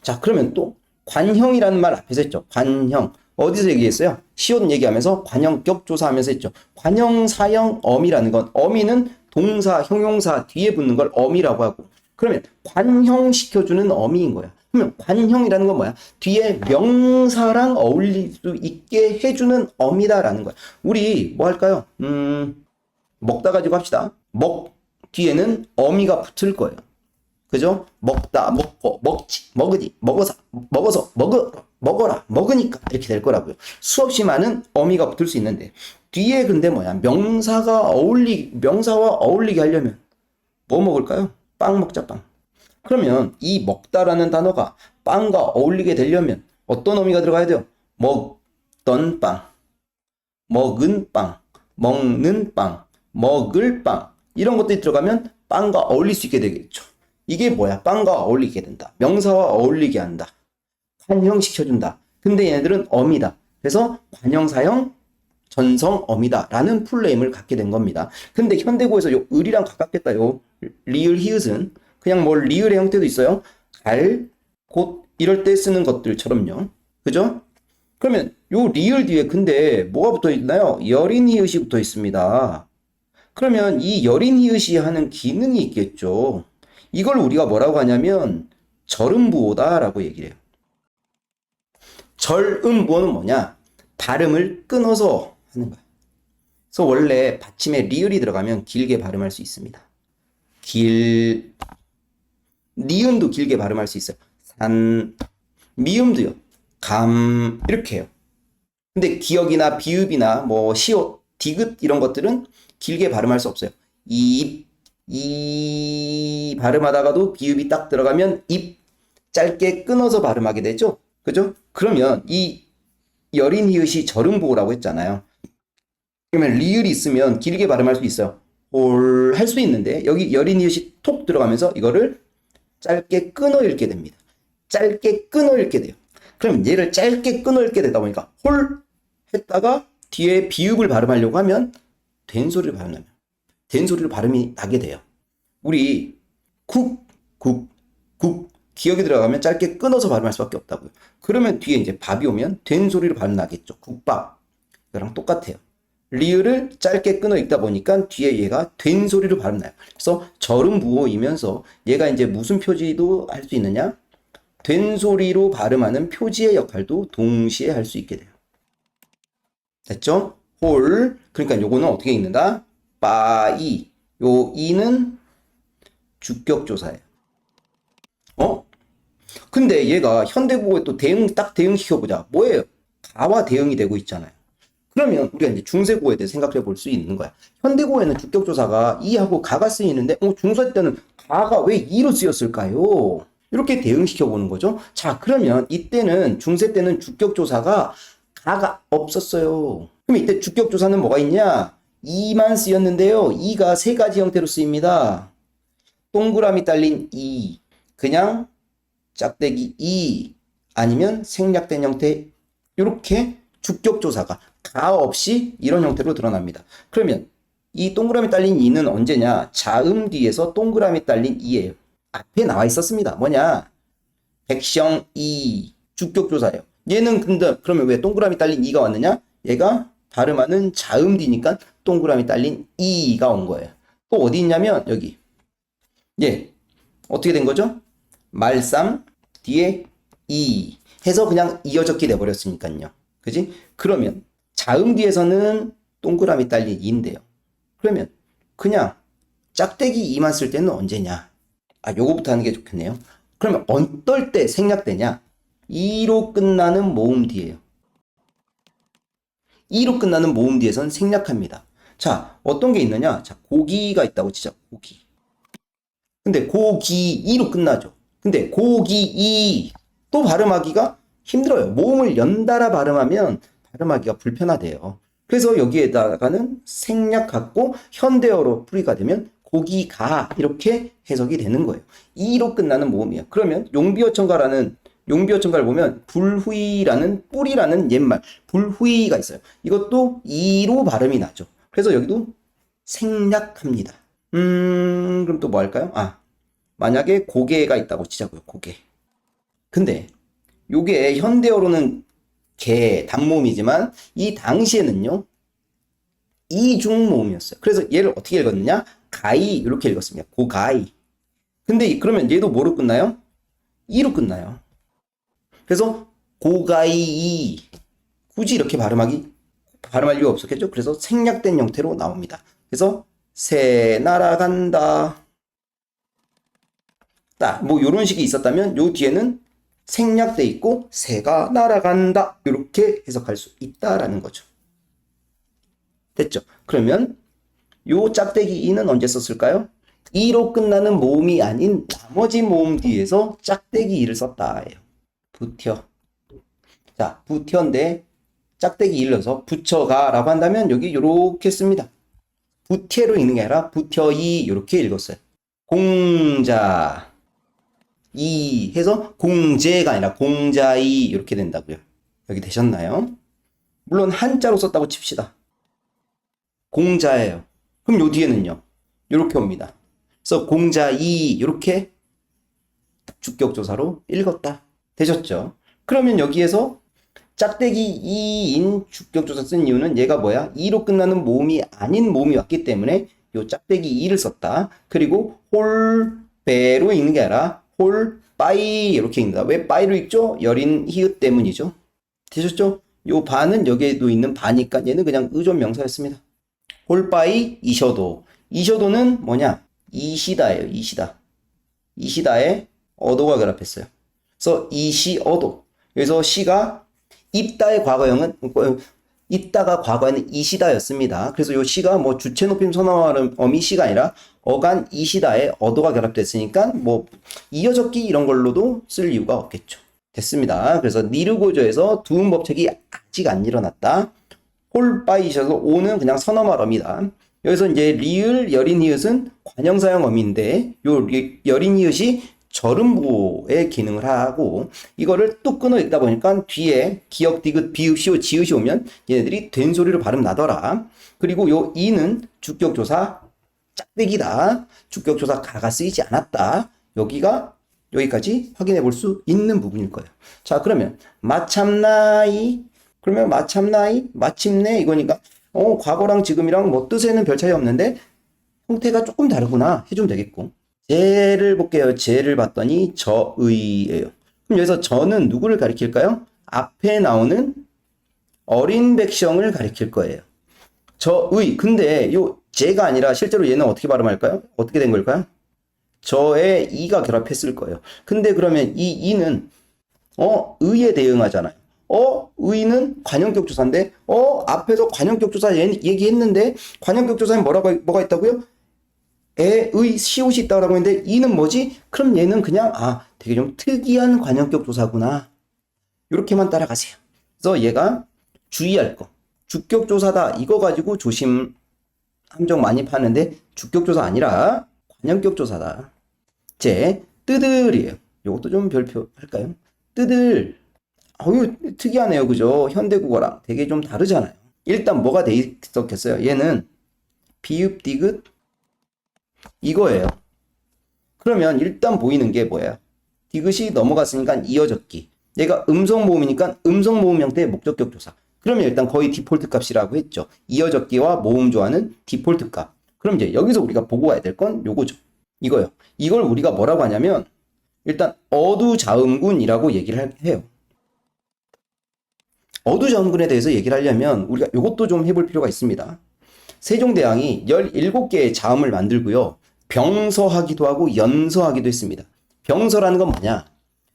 자, 그러면 또 관형이라는 말 앞에서 했죠. 관형. 어디서 얘기했어요? 시옷 얘기하면서 관형격 조사하면서 했죠. 관형사형 어미라는 건 어미는 동사, 형용사 뒤에 붙는 걸 어미라고 하고 그러면 관형시켜주는 어미인 거야. 그러면 관형이라는 건 뭐야? 뒤에 명사랑 어울릴 수 있게 해주는 어미다라는 거야. 우리 뭐 할까요? 먹다 가지고 합시다. 먹 뒤에는 어미가 붙을 거예요. 그죠? 먹다, 먹고, 먹지, 먹으니, 먹어서, 먹어라, 먹으니까 이렇게 될 거라고요. 수없이 많은 어미가 붙을 수 있는데 뒤에 근데 뭐야? 명사와 어울리게 하려면 뭐 먹을까요? 빵 먹자, 빵. 그러면 이 먹다라는 단어가 빵과 어울리게 되려면 어떤 어미가 들어가야 돼요? 먹던 빵, 먹은 빵, 먹는 빵, 먹을 빵 이런 것들이 들어가면 빵과 어울릴 수 있게 되겠죠. 이게 뭐야? 빵과 어울리게 된다. 명사와 어울리게 한다. 관형시켜준다. 근데 얘네들은 어미다. 그래서 관형사형 전성어미다 라는 풀네임을 갖게 된 겁니다. 근데 현대고에서 요 을이랑 가깝겠다. 요 리을 히읗은 그냥 뭐 리을의 형태도 있어요. 갈, 곧 이럴 때 쓰는 것들처럼요. 그죠? 그러면 요 리을 뒤에 근데 뭐가 붙어 있나요? 여린 히읗이 붙어 있습니다. 그러면 이 여린 히읗이 하는 기능이 있겠죠. 이걸 우리가 뭐라고 하냐면 절음부호다라고 얘기를 해요. 절음부호는 뭐냐? 발음을 끊어서 하는 거야. 그래서 원래 받침에 리을이 들어가면 길게 발음할 수 있습니다. 니은도 길게 발음할 수 있어요. 산, 미음도요. 감 이렇게 해요. 근데 기역이나 비읍이나 뭐 시옷, 디귿 이런 것들은 길게 발음할 수 없어요. 이 발음하다가도 비읍이 딱 들어가면 입 짧게 끊어서 발음하게 되죠. 그죠? 그러면 이 여린 히읗이 절음부호라고 했잖아요. 그러면 리을이 있으면 길게 발음할 수 있어요. 홀 할 수 있는데 여기 여린 히읗이 톡 들어가면서 이거를 짧게 끊어 읽게 됩니다. 짧게 끊어 읽게 돼요. 그럼 얘를 짧게 끊어 읽게 되다 보니까 홀 했다가 뒤에 비읍을 발음하려고 하면 된 소리를 발음하면 된 소리로 발음이 나게 돼요. 우리 국 기억이 들어가면 짧게 끊어서 발음할 수밖에 없다고요. 그러면 뒤에 이제 밥이 오면 된 소리로 발음 나겠죠. 국밥. 이거랑 똑같아요. 리을을 짧게 끊어 읽다 보니까 뒤에 얘가 된 소리로 발음 나요. 그래서 절음부호이면서 얘가 이제 무슨 표지도 할 수 있느냐? 된 소리로 발음하는 표지의 역할도 동시에 할 수 있게 돼요. 됐죠? 홀. 그러니까 요거는 어떻게 읽는다? 빠이. 요 이는 주격조사예요. 근데 얘가 현대국어에 또 딱 대응시켜보자. 뭐예요? 가와 대응이 되고 있잖아요. 그러면 우리가 이제 중세국어에 대해 생각해 볼 수 있는 거야. 현대국어에는 주격조사가 이하고 가가 쓰이는데 중세 때는 가가 왜 이로 쓰였을까요? 이렇게 대응시켜 보는 거죠. 자, 그러면 이때는 중세 때는 주격조사가 가가 없었어요. 그럼 이때 주격조사는 뭐가 있냐? 이만 쓰였는데요. 이가 세 가지 형태로 쓰입니다. 동그라미 딸린 이, 그냥 짝대기 이, 아니면 생략된 형태, 이렇게 주격조사가 가 없이 이런 형태로 드러납니다. 그러면 이 동그라미 딸린 이는 언제냐? 자음 뒤에서 동그라미 딸린 이예요. 앞에 나와 있었습니다. 뭐냐? 백성 이, 주격조사예요. 얘는 근데 그러면 왜 동그라미 딸린 이가 왔느냐? 얘가 발음하는 자음 뒤니까 동그라미 딸린 이가 온 거예요. 또 어디 있냐면 여기. 예, 어떻게 된 거죠? 말상 뒤에 이 해서 그냥 이어적게 돼버렸으니까요. 그지? 그러면 자음 뒤에서는 동그라미 딸린 이인데요. 그러면 그냥 짝대기 이만 쓸 때는 언제냐? 아, 요거부터 하는 게 좋겠네요. 그러면 어떨 때 생략되냐? 2로 끝나는 모음 뒤에요. 2로 끝나는 모음 뒤에서는 생략합니다. 자, 어떤 게 있느냐? 자, 고기가 있다고 치자. 고기. 근데 고기 2로 끝나죠. 근데 고기 2 또 발음하기가 힘들어요. 모음을 연달아 발음하면 발음하기가 불편하대요. 그래서 여기에다가는 생략하고 현대어로 풀이가 되면 고기가 이렇게 해석이 되는 거예요. 2로 끝나는 모음이에요. 그러면 용비어천가를 보면 불후이라는 뿌리라는 옛말 불후이가 있어요. 이것도 2로 발음이 나죠. 그래서 여기도 생략합니다. 그럼 또 뭐 할까요? 아, 만약에 고개가 있다고 치자고요. 고개. 근데 요게 현대어로는 개, 단모음이지만 이 당시에는요. 이중모음이었어요. 그래서 얘를 어떻게 읽었느냐? 가이 이렇게 읽었습니다. 고가이. 근데 그러면 얘도 뭐로 끝나요? 이로 끝나요. 그래서 고가이 굳이 이렇게 발음할 이유가 없었겠죠? 그래서 생략된 형태로 나옵니다. 그래서 새 날아간다. 뭐 이런 식이 있었다면 요 뒤에는 생략돼 있고 새가 날아간다 이렇게 해석할 수 있다라는 거죠. 됐죠? 그러면 요 짝대기 이는 언제 썼을까요? 이로 끝나는 모음이 아닌 나머지 모음 뒤에서 짝대기 이를 썼다예요. 부텨. 자, 부텨인데 짝대기 이를 넣어서 붙여가라고 한다면 여기 요렇게 씁니다. 부태로 읽는 게 아니라 부텨이 이렇게 읽었어요. 공자 이 해서 공제가 아니라 공자이 이렇게 된다고요. 여기 되셨나요? 물론 한자로 썼다고 칩시다. 공자예요. 그럼 요 뒤에는요. 이렇게 옵니다. 그래서 공자이 이렇게 주격조사로 읽었다. 되셨죠? 그러면 여기에서 짝대기 2인 주격조사 쓴 이유는 얘가 뭐야? 2로 끝나는 모음이 아닌 모음이 왔기 때문에 요 짝대기 2를 썼다. 그리고 홀배로 읽는 게 아니라 홀빠이 이렇게 읽는다. 왜 빠이로 읽죠? 여린 히읗 때문이죠. 되셨죠? 요 바는 여기에도 있는 바니까 얘는 그냥 의존 명사였습니다. 홀빠이 이셔도. 이셔도는 뭐냐? 이시다예요. 이시다에 어도가 결합했어요. 그래서 이시어도. 그래서 시가 입다의 과거형은 입다가 과거에는 이시다였습니다. 그래서 요 시가 뭐 주체 높임 선어 어미 시가 아니라 어간 이시다에 어도가 결합됐으니까 뭐 이어적기 이런 걸로도 쓸 이유가 없겠죠. 됐습니다. 그래서 니르고저에서 두음 법칙이 아직 안 일어났다. 홀바이셔서 오는 그냥 선어말 어미다. 여기서 이제 리을 여린 이읒은 관형사형 어미인데 요 여린 이읒이 절음부호의 기능을 하고 이거를 뚝 끊어 읽다 보니까 뒤에 기역, 디귿, 비읍, 시옷, 지읒이 오면 얘네들이 된 소리로 발음 나더라. 그리고 요 이는 주격조사 짝대기다. 주격조사 가가 쓰이지 않았다. 여기까지 확인해 볼 수 있는 부분일 거예요. 자, 그러면 마참나이 그러면 마침내 이거니까 과거랑 지금이랑 뭐 뜻에는 별 차이 없는데 형태가 조금 다르구나 해주면 되겠고. 제를 볼게요. 제를 봤더니 저의예요. 그럼 여기서 저는 누구를 가리킬까요? 앞에 나오는 어린 백성을 가리킬 거예요. 저의. 근데 요 제가 아니라 실제로 얘는 어떻게 발음할까요? 어떻게 된 걸까요? 저에 이가 결합했을 거예요. 근데 그러면 이 이는 의에 대응하잖아요. 의는 관형격 조사인데 앞에서 관형격 조사 얘기했는데 관형격 조사에 뭐가 있다고요? 의 시옷이 있다고 했는데 이는 뭐지? 그럼 얘는 그냥 되게 좀 특이한 관형격 조사구나. 이렇게만 따라가세요. 그래서 얘가 주의할 거. 주격 조사다. 이거 가지고 조심 함정 많이 파는데 주격 조사 아니라 관형격 조사다. 제 뜨들이에요. 요것도 좀 별표 할까요? 뜨들. 어유 특이하네요. 그죠? 현대국어랑 되게 좀 다르잖아요. 일단 뭐가 돼 있었겠어요? 얘는 비읍 디귿 이거예요. 그러면 일단 보이는 게 뭐예요? 디귿이 넘어갔으니까 이어졌기. 얘가 음성 모음이니까 음성 모음 형태의 목적격 조사. 그러면 일단 거의 디폴트 값이라고 했죠. 이어졌기와 모음 조화는 디폴트 값. 그럼 이제 여기서 우리가 보고 와야 될 건 요거죠. 이거요. 이걸 우리가 뭐라고 하냐면 일단 어두자음군이라고 얘기를 해요. 어두자음군에 대해서 얘기를 하려면 우리가 요것도 좀 해볼 필요가 있습니다. 세종대왕이 17개의 자음을 만들고요. 병서하기도 하고 연서하기도 했습니다. 병서라는 건 뭐냐?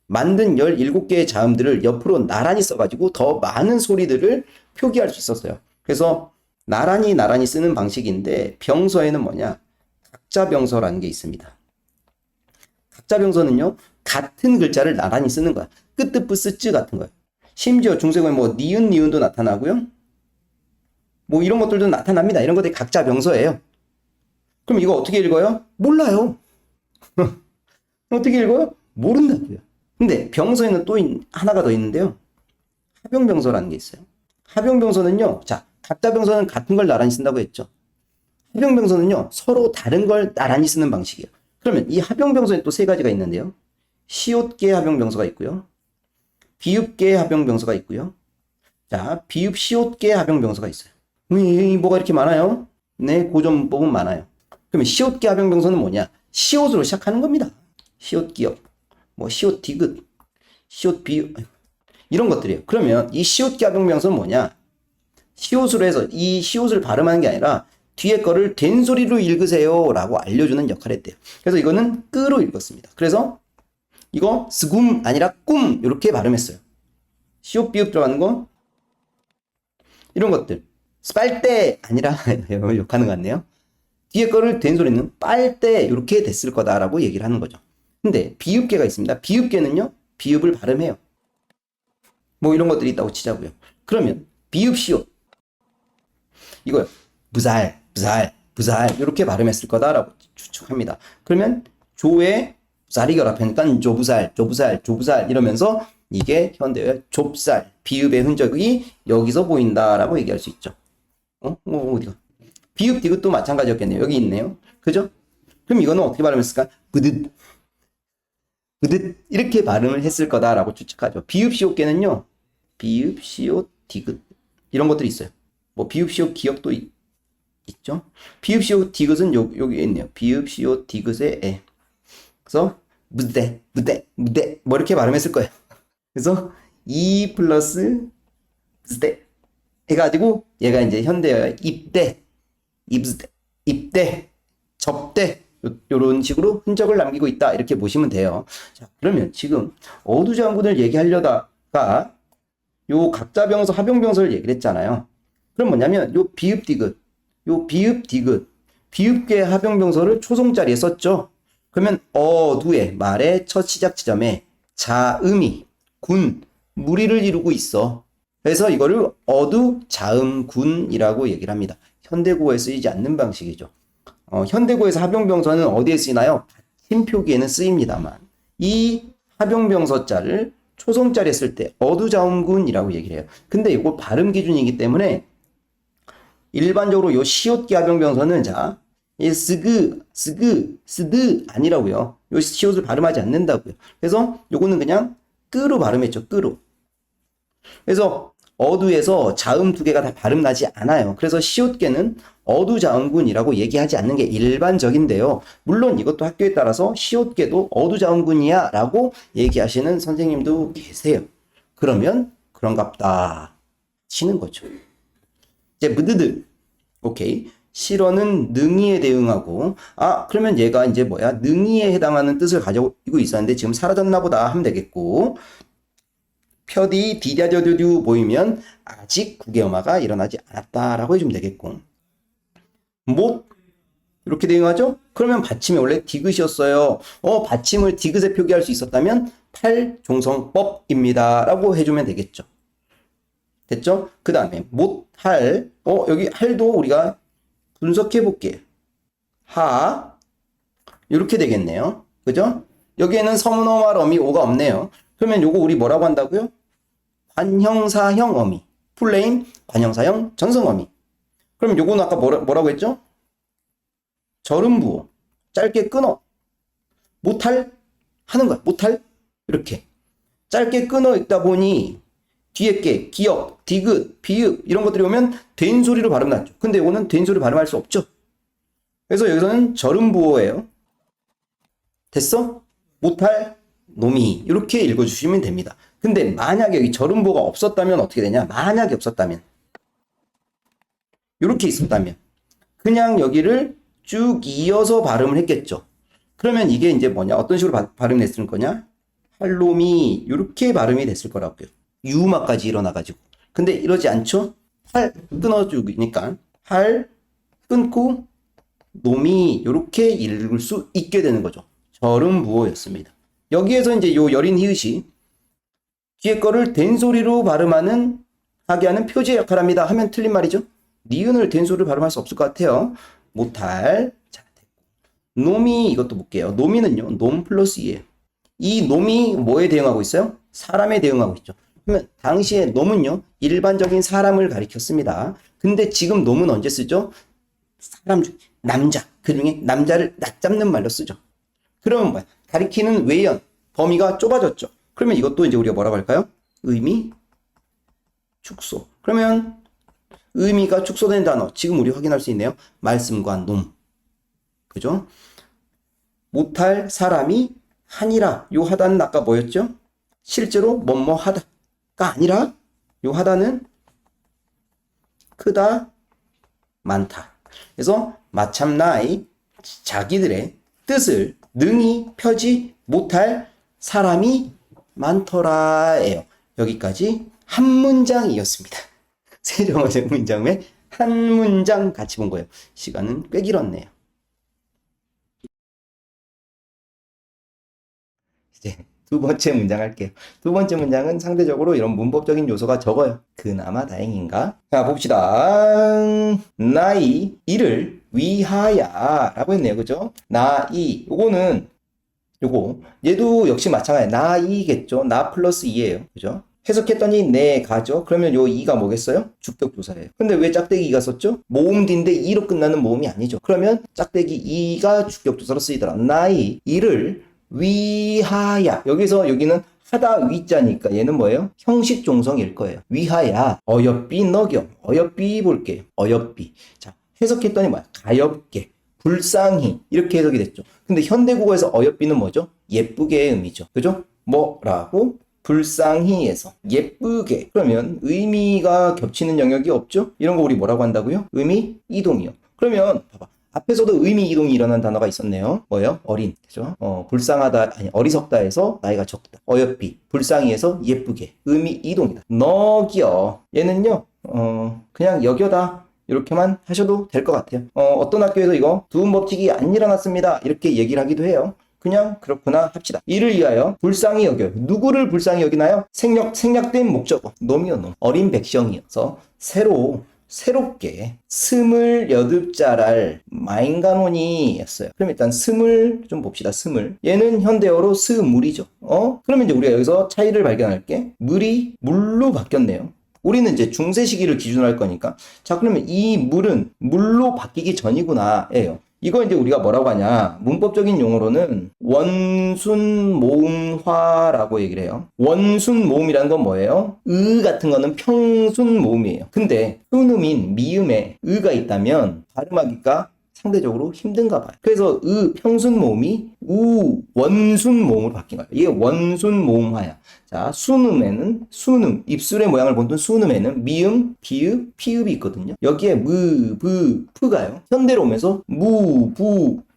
만든 17개의 자음들을 옆으로 나란히 써가지고 더 많은 소리들을 표기할 수 있었어요. 그래서 나란히 쓰는 방식인데 병서에는 뭐냐? 각자병서라는 게 있습니다. 각자병서는요. 같은 글자를 나란히 쓰는 거야. 끄뜨뿌 쓰쯔 같은 거예요. 심지어 중세고에 뭐 니은 니은도 나타나고요. 뭐 이런 것들도 나타납니다. 이런 것들이 각자병서예요. 그럼 이거 어떻게 읽어요? 몰라요. 어떻게 읽어요? 모른다고요. 근데 병서에는 또 하나가 더 있는데요. 합용병서라는 게 있어요. 합용병서는요. 자, 각자병서는 같은 걸 나란히 쓴다고 했죠. 합용병서는요. 서로 다른 걸 나란히 쓰는 방식이에요. 그러면 이 합용병서에 또 세 가지가 있는데요. 시옷계 합용병서가 있고요. 비읍계 합용병서가 있고요. 자, 비읍 시옷계 합용병서가 있어요. 뭐가 이렇게 많아요? 네, 고전 문법은 많아요. 그러면 시옷계 합용병서는 뭐냐? 시옷으로 시작하는 겁니다. 시옷 기역, 뭐 시옷 디귿, 시옷 비읍 이런 것들이에요. 그러면 이 시옷계 합용병서는 뭐냐? 시옷으로 해서 이 시옷을 발음하는 게 아니라 뒤에 거를 된소리로 읽으세요 라고 알려주는 역할을 했대요. 그래서 이거는 끄로 읽었습니다. 그래서 이거 스굼 아니라 꿈 이렇게 발음했어요. 시옷 비읍 들어가는 거 이런 것들 빨대 아니라 욕하는 것 같네요. 뒤에 거를 된소리는 빨대 이렇게 됐을 거다라고 얘기를 하는 거죠. 근데 비읍계가 있습니다. 비읍계는요. 비읍을 발음해요. 뭐 이런 것들이 있다고 치자고요. 그러면 비읍 시옷 이거요. 부살 이렇게 발음했을 거다라고 추측합니다. 그러면 조에 쌀이 결합하니까 조부살 이러면서 이게 현대의 좁쌀 비읍의 흔적이 여기서 보인다라고 얘기할 수 있죠. 어디가? 비읍 디귿도 마찬가지였겠네요. 여기 있네요. 그죠? 그럼 이거는 어떻게 발음했을까? 부듯 이렇게 발음을 했을 거다라고 추측하죠. 비읍 시옷계는요. 비읍 시옷 디귿 이런 것들이 있어요. 뭐 비읍 시옷 기역도 있죠. 비읍 시옷 디귿은 여기 있네요. 비읍 시옷 디귿의 에. 그래서 무대 뭐 이렇게 발음했을 거예요. 그래서 이 플러스 대 해가지고 얘가 이제 현대어의 입대 접대 요런 식으로 흔적을 남기고 있다 이렇게 보시면 돼요. 자, 그러면 지금 어두자음군을 얘기하려다가 요 각자병서 합용병서를 얘기를 했잖아요. 그럼 뭐냐면 요 비읍 디귿 비읍계 합용병서를 초성자리에 썼죠. 그러면 어두의 말의 첫 시작 지점에 자음이 군 무리를 이루고 있어. 그래서 이거를 어두자음군이라고 얘기를 합니다. 현대국어에 쓰이지 않는 방식이죠. 현대국어에서 합용병서는 어디에 쓰이나요? 받침 표기에는 쓰입니다만 이 합용병서자를 초성자리에 쓸 때 어두자음군이라고 얘기를 해요. 근데 이거 발음 기준이기 때문에 일반적으로 요 시옷계 합용병서는 자, 이 스드 아니라고요. 요 시옷을 발음하지 않는다고요. 그래서 요거는 그냥 끄로 발음했죠. 끄로. 그래서 어두에서 자음 두 개가 다 발음 나지 않아요. 그래서 시옷계는 어두자음군이라고 얘기하지 않는 게 일반적인데요. 물론 이것도 학교에 따라서 시옷계도 어두자음군이야 라고 얘기하시는 선생님도 계세요. 그러면 그런갑다 치는 거죠. 이제 무드드 오케이. 실어는 능이에 대응하고 그러면 얘가 이제 뭐야? 능이에 해당하는 뜻을 가지고 있었는데 지금 사라졌나 보다 하면 되겠고 표디 디다저듀 보이면 아직 국외음화가 일어나지 않았다라고 해주면 되겠고 못 이렇게 대응하죠? 그러면 받침이 원래 디귿이었어요. 받침을 디귿에 표기할 수 있었다면 팔종성법입니다. 라고 해주면 되겠죠. 됐죠? 그 다음에 못할, 여기 할도 우리가 분석해 볼게요. 하, 이렇게 되겠네요. 그죠? 여기에는 서문어말 어미 오가 없네요. 그러면 요거 우리 뭐라고 한다고요? 관형사형 어미. 플레인 관형사형 전성어미. 그럼 요거는 아까 뭐라고 했죠? 절음부호. 짧게 끊어. 못할 하는 거야. 못할 이렇게 짧게 끊어 있다 보니 뒤에 게 기역, 디귿, 비읍 이런 것들이 오면 된 소리로 발음 났죠. 근데 이거는 된 소리 발음할 수 없죠. 그래서 여기서는 절음부호예요. 됐어? 못할 놈이 이렇게 읽어주시면 됩니다. 근데 만약에 여기 절음부호가 없었다면 어떻게 되냐? 만약에 없었다면 이렇게 있었다면 그냥 여기를 쭉 이어서 발음을 했겠죠. 그러면 이게 이제 뭐냐? 어떤 식으로 발음이 됐을 거냐? 할놈이 이렇게 발음이 됐을 거라고요. 유음화까지 일어나가지고. 근데 이러지 않죠? 팔 끊어주니까 팔 끊고 놈이 이렇게 읽을 수 있게 되는 거죠. 절음부호였습니다. 여기에서 이제 요 여린 히읗이 뒤에 거를 된소리로 발음하는 하게 하는 표지의 역할을 합니다. 하면 틀린 말이죠. 니은을 된소리로 발음할 수 없을 것 같아요. 못할. 자, 놈이 이것도 볼게요. 놈이는요. 놈 플러스 이에요. 이 놈이 뭐에 대응하고 있어요? 사람에 대응하고 있죠. 그러면 당시에 놈은요. 일반적인 사람을 가리켰습니다. 근데 지금 놈은 언제 쓰죠? 사람 중 남자. 그중에 남자를 낮잡는 말로 쓰죠. 그러면 뭐야? 가리키는 외연, 범위가 좁아졌죠. 그러면 이것도 이제 우리가 뭐라고 할까요? 의미 축소. 그러면 의미가 축소된 단어 지금 우리 확인할 수 있네요. 말씀과 놈. 그죠? 못할 사람이 하니라. 요 하다는 아까 뭐였죠? 실제로 뭐뭐 하다가 아니라 요 하다는 크다 많다. 그래서 마참나이 자기들의 뜻을 능히 펴지 못할 사람이 많더라예요. 여기까지 한 문장이었습니다. 세종어제 문장에 한 문장 같이 본 거예요. 시간은 꽤 길었네요. 이제 두 번째 문장 할게요. 두 번째 문장은 상대적으로 이런 문법적인 요소가 적어요. 그나마 다행인가? 자, 봅시다. 나이 이를 위하여 라고 했네요. 그죠? 나이 요거는 얘도 역시 마찬가지예요. 나이겠죠. 나 플러스 이예요. 그죠? 해석했더니 네 가죠. 그러면 요 이가 뭐겠어요? 주격조사예요. 근데 왜 짝대기 이가 썼죠? 모음 뒤인데 이로 끝나는 모음이 아니죠. 그러면 짝대기 이가 주격조사로 쓰이더라. 나이 이를 위하여. 여기는 하다 위자니까 얘는 뭐예요? 형식 종성일 거예요. 위하여 어여삐 너경. 어여삐 볼게요. 어여삐. 자, 해석했더니 뭐야? 가엾게. 불쌍히 이렇게 해석이 됐죠. 근데 현대국어에서 어여삐는 뭐죠? 예쁘게의 의미죠. 그죠? 뭐라고? 불쌍히에서 예쁘게. 그러면 의미가 겹치는 영역이 없죠? 이런 거 우리 뭐라고 한다고요? 의미 이동이요. 그러면 봐봐. 앞에서도 의미 이동이 일어난 단어가 있었네요. 뭐예요? 어린. 그죠? 불쌍하다, 아니, 어리석다에서 나이가 적다. 어여삐. 불쌍히에서 예쁘게. 의미 이동이다. 너기여. 얘는요, 그냥 여겨다. 이렇게만 하셔도 될 것 같아요. 어떤 학교에서 이거 두음 법칙이 안 일어났습니다. 이렇게 얘기를 하기도 해요. 그냥 그렇구나 합시다. 이를 위하여 불쌍히 여겨. 누구를 불쌍히 여기나요? 생략된 목적어. 놈이요 놈. 어린 백성이어서 새롭게 28짤알 마인가노니 였어요. 그럼 일단 스물 좀 봅시다. 스물. 얘는 현대어로 스물이죠. 그러면 이제 우리가 여기서 차이를 발견할게. 물이 물로 바뀌었네요. 우리는 이제 중세 시기를 기준으로 할 거니까. 자, 그러면 이 물은 물로 바뀌기 전이구나 예요. 이거 이제 우리가 뭐라고 하냐. 문법적인 용어로는 원순모음화라고 얘기를 해요. 원순모음이라는 건 뭐예요? 의 같은 거는 평순모음이에요. 근데 흔음인 미음에 의가 있다면 발음하기가 상대적으로 힘든가 봐요. 그래서 평순모음이 원순모음으로 바뀐 거예요. 이게 원순모음화야. 자, 순음에는 순음, 입술의 모양을 본뜬 순음에는 미음, 비읍, 피읍이 있거든요. 여기에 프가요. 현대로 오면서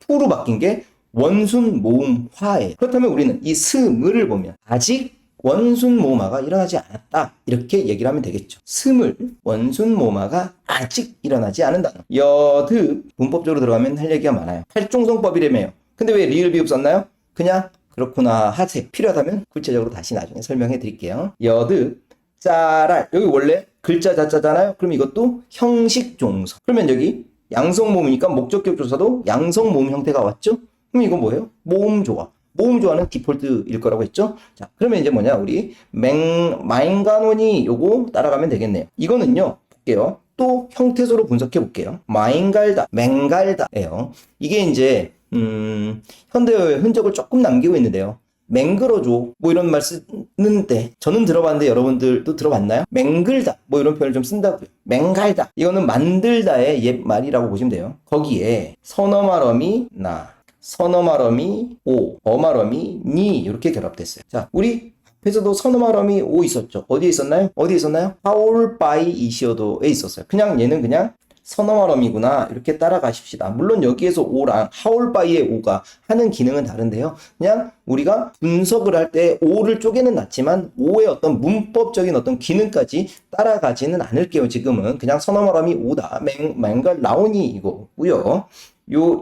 푸로 바뀐 게 원순모음화예요. 그렇다면 우리는 이 스물을 보면 아직 원순모마가 일어나지 않았다. 이렇게 얘기를 하면 되겠죠. 스물, 원순모마가 아직 일어나지 않은 단어. 여드, 문법적으로 들어가면 할 얘기가 많아요. 팔중성법이라며요. 근데 왜 리을 비읍 썼나요? 그냥 그렇구나 하세요. 필요하다면 구체적으로 다시 나중에 설명해 드릴게요. 여드, 짤알. 여기 원래 글자 자자잖아요. 그럼 이것도 형식 종속. 그러면 여기 양성모음이니까 목적격 조사도 양성모음 형태가 왔죠? 그럼 이건 뭐예요? 모음조화. 모음조화는 디폴트일 거라고 했죠? 자, 그러면 이제 뭐냐? 우리 마인가노니 요거 따라가면 되겠네요. 이거는요, 볼게요. 또 형태소로 분석해 볼게요. 마인갈다, 맹갈다예요. 이게 이제 현대어의 흔적을 조금 남기고 있는데요. 맹글어줘 뭐 이런 말 쓰는데 저는 들어봤는데 여러분들도 들어봤나요? 맹글다 뭐 이런 표현을 좀 쓴다고요. 맹갈다 이거는 만들다의 옛 말이라고 보시면 돼요. 거기에 선어말어미 나 선어말어미 오 어말어미 니 이렇게 결합됐어요. 자, 우리 앞에서도 선어말어미 오 있었죠. 어디에 있었나요? 어디에 있었나요? 하올바이 이시오도에 있었어요. 그냥 얘는 그냥 선어말어미구나 이렇게 따라가십시다. 물론 여기에서 오랑 하울바이의 오가 하는 기능은 다른데요. 그냥 우리가 분석을 할 때 오를 쪼개는 낫지만 오의 어떤 문법적인 어떤 기능까지 따라가지는 않을게요. 지금은 그냥 선어말어미 오다 맹갈 라오니 이거고요.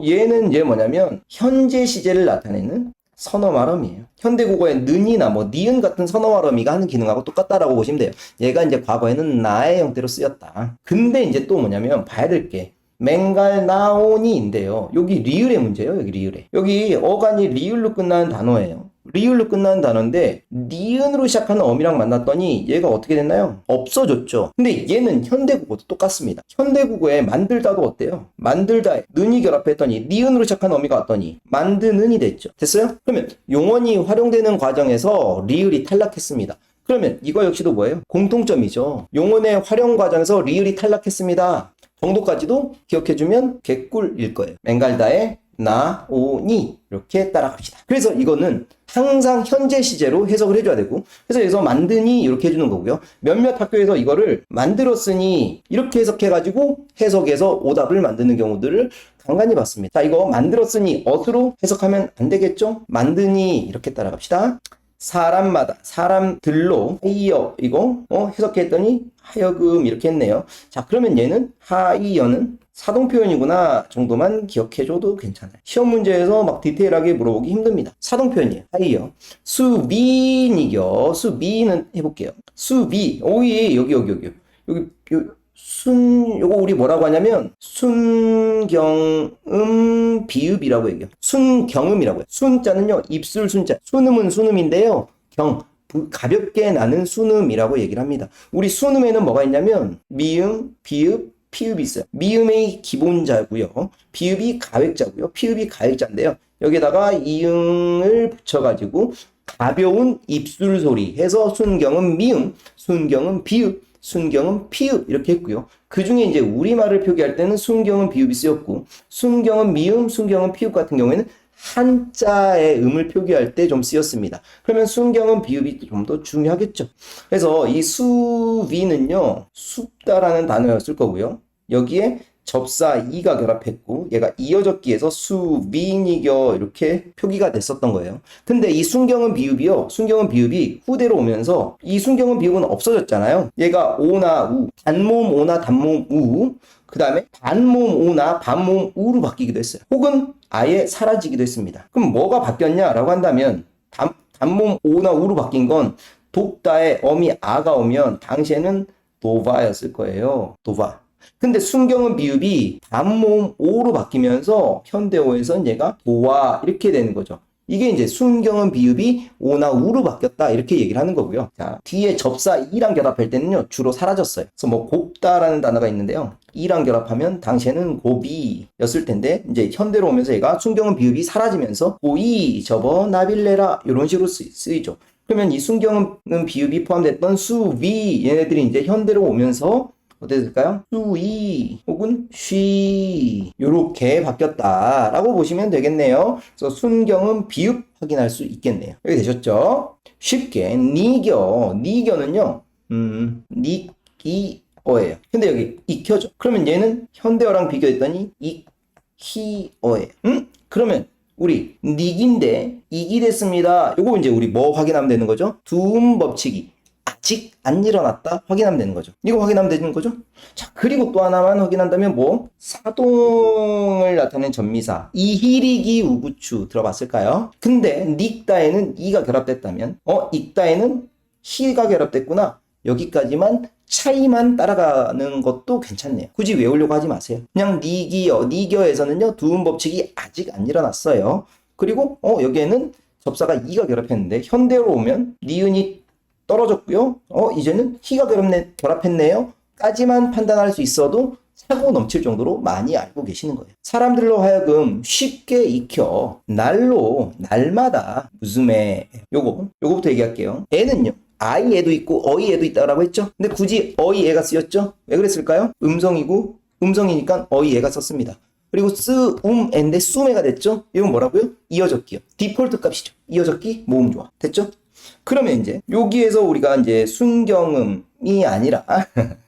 얘는 이제 뭐냐면 현재 시제를 나타내는 선어말어미예요. 현대국어의 는이나 뭐 니은 같은 선어말어미가 하는 기능하고 똑같다라고 보시면 돼요. 얘가 이제 과거에는 나의 형태로 쓰였다. 근데 이제 또 뭐냐면 봐야 될 게 맹갈나오니인데요. 여기 리을의 문제예요. 여기 리을에. 여기 어간이 리을로 끝나는 단어예요. 리을로 끝나는 단어인데 니은으로 시작하는 어미랑 만났더니 얘가 어떻게 됐나요? 없어졌죠. 근데 얘는 현대국어도 똑같습니다. 현대국어에 만들다도 어때요? 만들다에 는이 결합했더니 니은으로 시작하는 어미가 왔더니 만드는이 됐죠. 됐어요? 그러면 용언이 활용되는 과정에서 리을이 탈락했습니다. 그러면 이거 역시도 뭐예요? 공통점이죠. 용언의 활용 과정에서 리을이 탈락했습니다. 정도까지도 기억해주면 개꿀일 거예요. 맹갈다의 나, 오, 니 이렇게 따라갑시다. 그래서 이거는 항상 현재 시제로 해석을 해줘야 되고 그래서 여기서 만드니 이렇게 해주는 거고요. 몇몇 학교에서 이거를 만들었으니 이렇게 해석해가지고 해석해서 오답을 만드는 경우들을 간간히 봤습니다. 자, 이거 만들었으니 어수로 해석하면 안 되겠죠? 만드니 이렇게 따라갑시다. 사람마다 사람들로 하이어 이거 해석했더니 하여금 이렇게 했네요. 자, 그러면 얘는 하이어는 사동 표현이구나 정도만 기억해줘도 괜찮아요. 시험 문제에서 막 디테일하게 물어보기 힘듭니다. 사동 표현이에요. 하이어. 수비니겨. 수비는 해볼게요. 수비. 오이 여기 요거 우리 뭐라고 하냐면 순경음 비읍이라고 얘기해요. 순경음이라고 해요. 순자는요 입술 순자. 순음은 순음인데요. 가볍게 나는 순음이라고 얘기를 합니다. 우리 순음에는 뭐가 있냐면 미음, 비읍, 피읍이 있어요. 미음의 기본자고요. 비읍이 가획자고요. 피읍이 가획자인데요. 여기다가 이응을 붙여가지고 가벼운 입술 소리 해서 순경은 미음, 순경은 비읍, 순경은 피읍 이렇게 했고요. 그 중에 이제 우리말을 표기할 때는 순경은 비읍이 쓰였고 순경은 미음, 순경은 피읍 같은 경우에는 한자의 음을 표기할 때 좀 쓰였습니다. 그러면 순경은 비읍이 좀 더 중요하겠죠. 그래서 이 수비는요 숲다라는 단어였을 거고요. 여기에 접사 이가 결합했고 얘가 이어졌기 위해서 수비니겨 이렇게 표기가 됐었던 거예요. 근데 이 순경은 비읍이요. 순경은 비읍이 후대로 오면서 이 순경은 비읍은 없어졌잖아요. 얘가 오나 우, 단모음 오나 단모음 우, 그 다음에 반모음 오나 반모음 우로 바뀌기도 했어요. 혹은 아예 사라지기도 했습니다. 그럼 뭐가 바뀌었냐라고 한다면 단모음 오나 우로 바뀐 건 돕다에 어미 아가 오면 당시에는 도바였을 거예요. 도바. 근데 순경은 비읍이 반모음 오로 바뀌면서 현대어에선 얘가 도와 이렇게 되는 거죠. 이게 이제 순경은 비읍이 오나 우로 바뀌었다 이렇게 얘기를 하는 거고요. 자, 뒤에 접사 이랑 결합할 때는요 주로 사라졌어요. 그래서 뭐 곱다라는 단어가 있는데요. 이랑 결합하면 당시에는 고비였을 텐데 이제 현대로 오면서 얘가 순경은 비읍이 사라지면서 고이 접어 나빌레라 이런 식으로 쓰이죠. 그러면 이 순경은 비읍이 포함됐던 수위 얘네들이 이제 현대로 오면서 어떻게 될까요? 수이 혹은 쉬 요렇게 바뀌었다라고 보시면 되겠네요. 그래서 순경은 비읍 확인할 수 있겠네요. 여기 되셨죠? 쉽게 니겨는요 니기어예요. 근데 여기 익혀져. 그러면 얘는 현대어랑 비교했더니 히어예요. 그러면 우리 닉인데 익이 됐습니다. 요거 이제 우리 뭐 확인하면 되는 거죠? 두음 법칙이 아직 안 일어났다 확인하면 되는 거죠. 이거 확인하면 되는 거죠. 자, 그리고 또 하나만 확인한다면 뭐 사동을 나타내는 전미사 이희리기 우구추 들어봤을까요? 근데 닉다에는 이가 결합됐다면 익다에는 희가 결합됐구나. 여기까지만 차이만 따라가는 것도 괜찮네요. 굳이 외우려고 하지 마세요. 그냥 니겨에서는요 두음 법칙이 아직 안 일어났어요. 그리고 여기에는 접사가 이가 결합했는데 현대로 오면 니은이 떨어졌고요. 이제는 희가 결합했네요. 까지만 판단할 수 있어도 사고 넘칠 정도로 많이 알고 계시는 거예요. 사람들로 하여금 쉽게 익혀 날마다 무즘에 요거부터 얘기할게요. 애는요. 아이애도 있고 어이애도 있다라고 했죠. 근데 굳이 어이애가 쓰였죠. 왜 그랬을까요? 음성이니까 어이애가 썼습니다. 그리고 애인데 수매가 됐죠. 이건 뭐라고요? 이어적기요. 디폴트 값이죠. 이어적기 모음 조화 됐죠? 그러면 이제 여기에서 우리가 이제 순경음이 아니라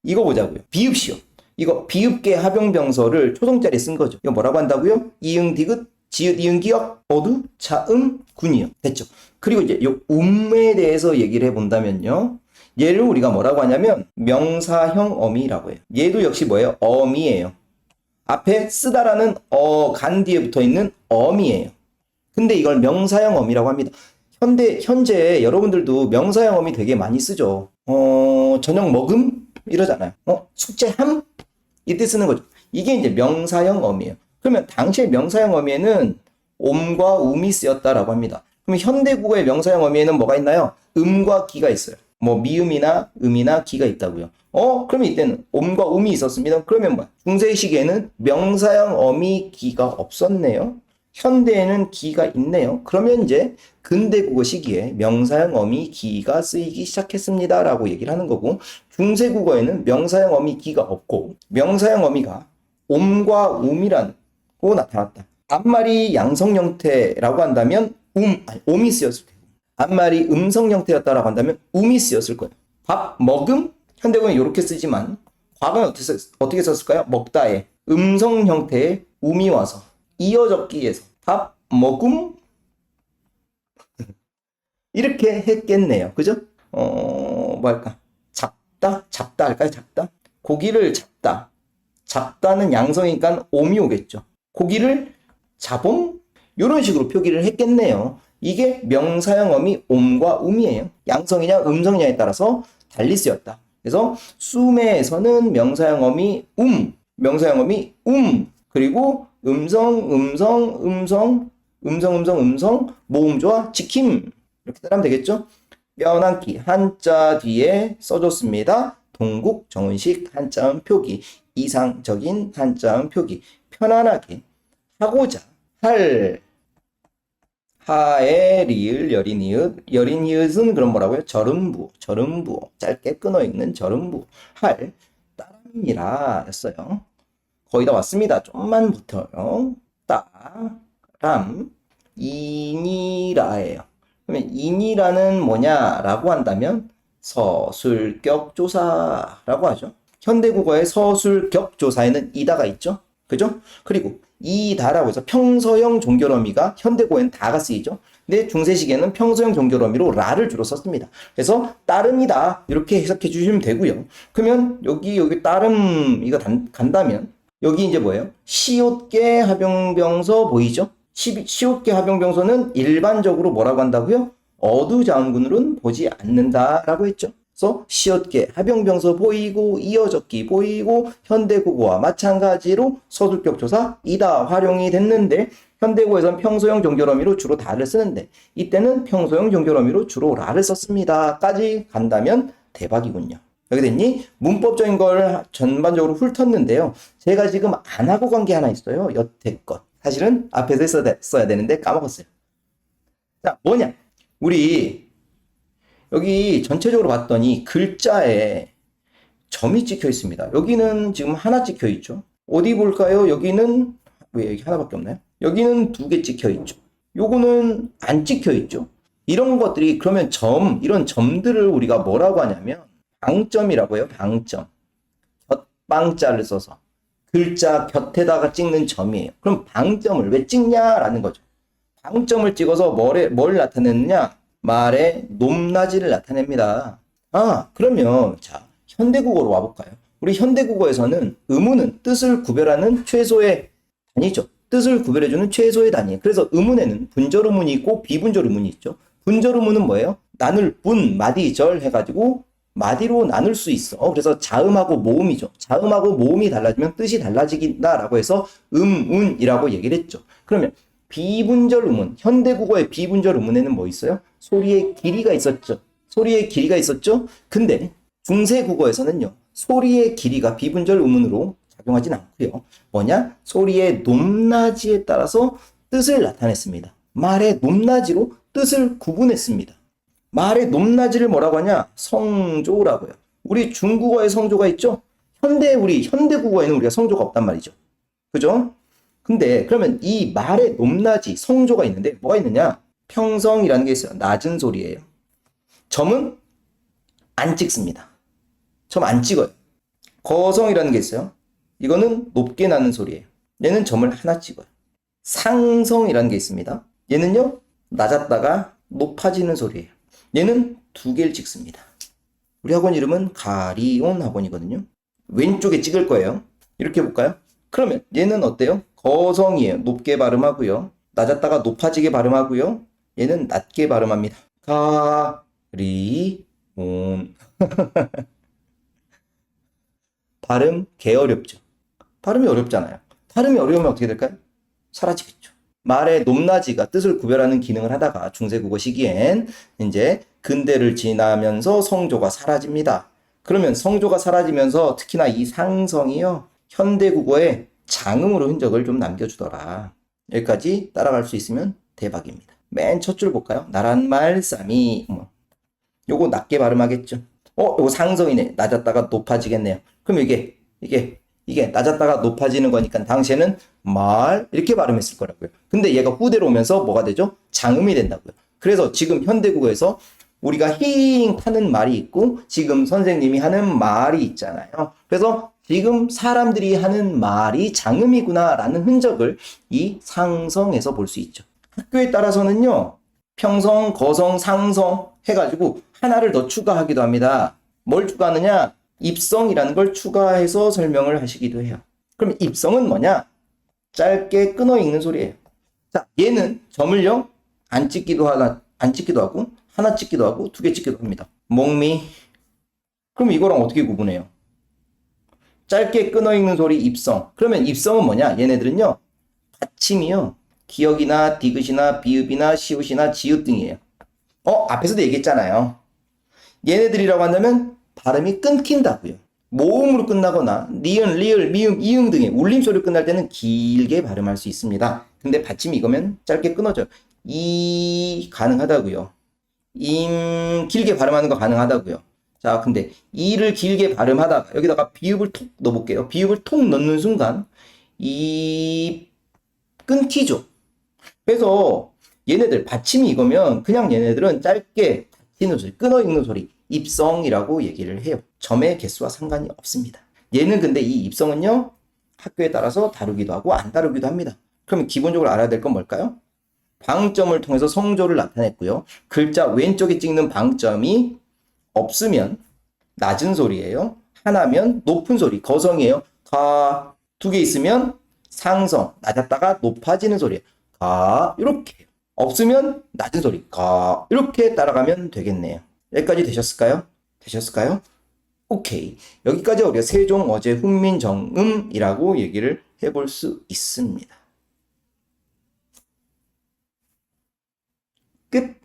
이거 보자고요. 비읍시오. 이거 비읍계 합용병서를 초성자리 쓴 거죠. 이거 뭐라고 한다고요? 이응 디귿 지읒 이응 기역 어두 차음 군이요. 됐죠? 그리고 이제 요 음에 대해서 얘기를 해본다면요. 얘를 우리가 뭐라고 하냐면 명사형 어미라고 해요. 얘도 역시 뭐예요? 어미예요. 앞에 쓰다라는 간 뒤에 붙어 있는 어미예요. 근데 이걸 명사형 어미라고 합니다. 현재 여러분들도 명사형 어미 되게 많이 쓰죠. 저녁 먹음? 이러잖아요. 숙제함? 이때 쓰는 거죠. 이게 이제 명사형 어미예요. 그러면 당시의 명사형 어미에는 옴과 음이 쓰였다라고 합니다. 그럼 현대국어의 명사형 어미에는 뭐가 있나요? 음과 기가 있어요. 뭐 미음이나 음이나 기가 있다고요. 그러면 이때는 옴과 음이 있었습니다. 그러면 뭐야? 중세시기에는 명사형 어미 기가 없었네요. 현대에는 기가 있네요. 그러면 이제 근대국어 시기에 명사형 어미 기가 쓰이기 시작했습니다 라고 얘기를 하는 거고, 중세국어에는 명사형 어미 기가 없고 명사형 어미가 옴과 음이라고 나타났다. 앞말이 양성 형태라고 한다면 옴이 쓰였을 거예요. 앞말이 음성 형태였다라고 한다면 음이 쓰였을 거예요. 밥, 먹음? 현대국어는 이렇게 쓰지만 과거는 어떻게 썼을까요? 먹다에 음성 형태의 음이 와서 이어적기에서 밥, 먹음? 이렇게 했겠네요. 그죠? 뭐랄까? 잡다 할까요? 잡다? 고기를 잡다. 잡다는 양성이니까 옴이 오겠죠. 고기를 잡음? 이런 식으로 표기를 했겠네요. 이게 명사형 어미 옴과 음이에요. 양성이냐 음성이냐에 따라서 달리 쓰였다. 그래서 수매에서는 명사형 어미 그리고 음성 모음조화 지킴 이렇게 따르면 되겠죠. 뼈남기 한자 뒤에 써줬습니다. 동국 정은식 한자음 표기 이상적인 한자음 표기 편안하게 하고자 할 하에 리을 여린 이읒은 그럼 뭐라고요? 절음부 짧게 끊어 읽는 절음부 할 따람이라 였어요. 거의 다 왔습니다. 좀만 붙어요. 따람 이니라예요. 그러면 이니라는 뭐냐라고 한다면 서술격조사라고 하죠. 현대국어의 서술격조사에는 이다가 있죠. 그죠? 그리고 이다라고 해서 평서형 종결어미가 현대고에는 다가 쓰이죠. 근데 중세시기에는 평서형 종결어미로 라를 주로 썼습니다. 그래서 따름이다 이렇게 해석해 주시면 되고요. 그러면 여기 따름 이거 간다면 여기 이제 뭐예요? 시옷계 합용병서 보이죠? 시옷계 합용병서는 일반적으로 뭐라고 한다고요? 어두자음군으로는 보지 않는다라고 했죠. 그래서 시옷계 합용병서 보이고 이어적기 보이고 현대국어와 마찬가지로 서술격조사 이다 활용이 됐는데 현대국어에서는 평소형 종결어미로 주로 다를 쓰는데 이때는 평소형 종결어미로 주로 라를 썼습니다. 까지 간다면 대박이군요. 여기 됐니? 문법적인 걸 전반적으로 훑었는데요. 제가 지금 안 하고 간 게 하나 있어요. 여태껏. 사실은 앞에서 써야 되는데 까먹었어요. 자, 뭐냐? 우리 여기 전체적으로 봤더니 글자에 점이 찍혀 있습니다. 여기는 지금 하나 찍혀 있죠. 어디 볼까요? 여기는 왜 여기 하나밖에 없나요? 여기는 2개 찍혀 있죠. 요거는 안 찍혀 있죠. 이런 것들이 그러면 이런 점들을 우리가 뭐라고 하냐면 방점이라고 해요. 방점. 곁방자를 써서 글자 곁에다가 찍는 점이에요. 그럼 방점을 왜 찍냐라는 거죠. 방점을 찍어서 뭘 나타내느냐? 말의 높낮이를 나타냅니다. 그러면 자, 현대국어로 와볼까요? 우리 현대국어에서는 의문은 뜻을 구별하는 최소의 단위죠. 뜻을 구별해주는 최소의 단위. 그래서 의문에는 분절 의문이 있고 비분절 의문이 있죠. 분절 의문은 뭐예요? 나눌 분, 마디, 절 해가지고 마디로 나눌 수 있어. 그래서 자음하고 모음이죠. 자음하고 모음이 달라지면 뜻이 달라지긴다라고 해서 운이라고 얘기를 했죠. 그러면 비분절 의문, 현대국어의 비분절 의문에는 뭐 있어요? 소리의 길이가 있었죠. 소리의 길이가 있었죠. 근데 중세국어에서는요, 소리의 길이가 비분절 의문으로 작용하진 않고요. 뭐냐? 소리의 높낮이에 따라서 뜻을 나타냈습니다. 말의 높낮이로 뜻을 구분했습니다. 말의 높낮이를 뭐라고 하냐? 성조라고요. 우리 중국어에 성조가 있죠? 우리 현대국어에는 우리가 성조가 없단 말이죠. 그죠? 근데 그러면 이 말의 높낮이, 성조가 있는데 뭐가 있느냐? 평성이라는 게 있어요. 낮은 소리예요. 점은 안 찍습니다. 점 안 찍어요. 거성이라는 게 있어요. 이거는 높게 나는 소리예요. 얘는 점을 하나 찍어요. 상성이라는 게 있습니다. 얘는요, 낮았다가 높아지는 소리예요. 얘는 2개를 찍습니다. 우리 학원 이름은 가리온 학원이거든요. 왼쪽에 찍을 거예요. 이렇게 볼까요? 그러면 얘는 어때요? 거성이에요. 높게 발음하고요. 낮았다가 높아지게 발음하고요. 얘는 낮게 발음합니다. 가리온. 발음 개 어렵죠. 발음이 어렵잖아요. 발음이 어려우면 어떻게 될까요? 사라지겠죠. 말의 높낮이가 뜻을 구별하는 기능을 하다가 중세국어 시기엔 이제 근대를 지나면서 성조가 사라집니다. 그러면 성조가 사라지면서 특히나 이 상성이요, 현대국어에 장음으로 흔적을 좀 남겨주더라. 여기까지 따라갈 수 있으면 대박입니다. 맨 첫 줄 볼까요? 나란 말 쌈이 요거 낮게 발음하겠죠. 요거 상성이네. 낮았다가 높아지겠네요. 그럼 이게 낮았다가 높아지는 거니까 당시에는 말 이렇게 발음했을 거라고요. 근데 얘가 후대로 오면서 뭐가 되죠? 장음이 된다고요. 그래서 지금 현대국어에서 우리가 힝 하는 말이 있고 지금 선생님이 하는 말이 있잖아요. 그래서 지금 사람들이 하는 말이 장음이구나 라는 흔적을 이 상성에서 볼 수 있죠. 학교에 따라서는요, 평성, 거성, 상성 해가지고 하나를 더 추가하기도 합니다. 뭘 추가하느냐? 입성이라는 걸 추가해서 설명을 하시기도 해요. 그럼 입성은 뭐냐? 짧게 끊어 읽는 소리예요. 자, 얘는 점을요, 안 찍기도 하고, 하나 찍기도 하고, 2개 찍기도 합니다. 목미. 그럼 이거랑 어떻게 구분해요? 짧게 끊어 읽는 소리 입성. 그러면 입성은 뭐냐? 얘네들은요, 받침이요, 기역이나 디귿이나 비읍이나 시옷이나 지읒 등이에요. 앞에서도 얘기했잖아요. 얘네들이라고 한다면 발음이 끊긴다고요. 모음으로 끝나거나 니은, 리을, 미음, 이응 등의 울림소리로 끝날 때는 길게 발음할 수 있습니다. 근데 받침이 이거면 짧게 끊어져요. 이 가능하다고요. 길게 발음하는 거 가능하다고요. 자, 근데 이를 길게 발음하다가 여기다가 비읍을 톡 넣어볼게요. 비읍을 톡 넣는 순간 이 끊기죠. 그래서 얘네들 받침이 이거면 그냥 얘네들은 짧게 닫히는 소리, 끊어 읽는 소리, 입성이라고 얘기를 해요. 점의 개수와 상관이 없습니다. 얘는 근데 이 입성은요, 학교에 따라서 다루기도 하고 안 다루기도 합니다. 그러면 기본적으로 알아야 될 건 뭘까요? 방점을 통해서 성조를 나타냈고요. 글자 왼쪽에 찍는 방점이 없으면 낮은 소리예요. 하나면 높은 소리, 거성이에요. 가, 2개 있으면 상성, 낮았다가 높아지는 소리예요. 가, 이렇게. 없으면 낮은 소리, 가, 이렇게 따라가면 되겠네요. 여기까지 되셨을까요? 오케이. 여기까지 우리가 세종, 어제, 훈민, 정음이라고 얘기를 해볼 수 있습니다. 끝.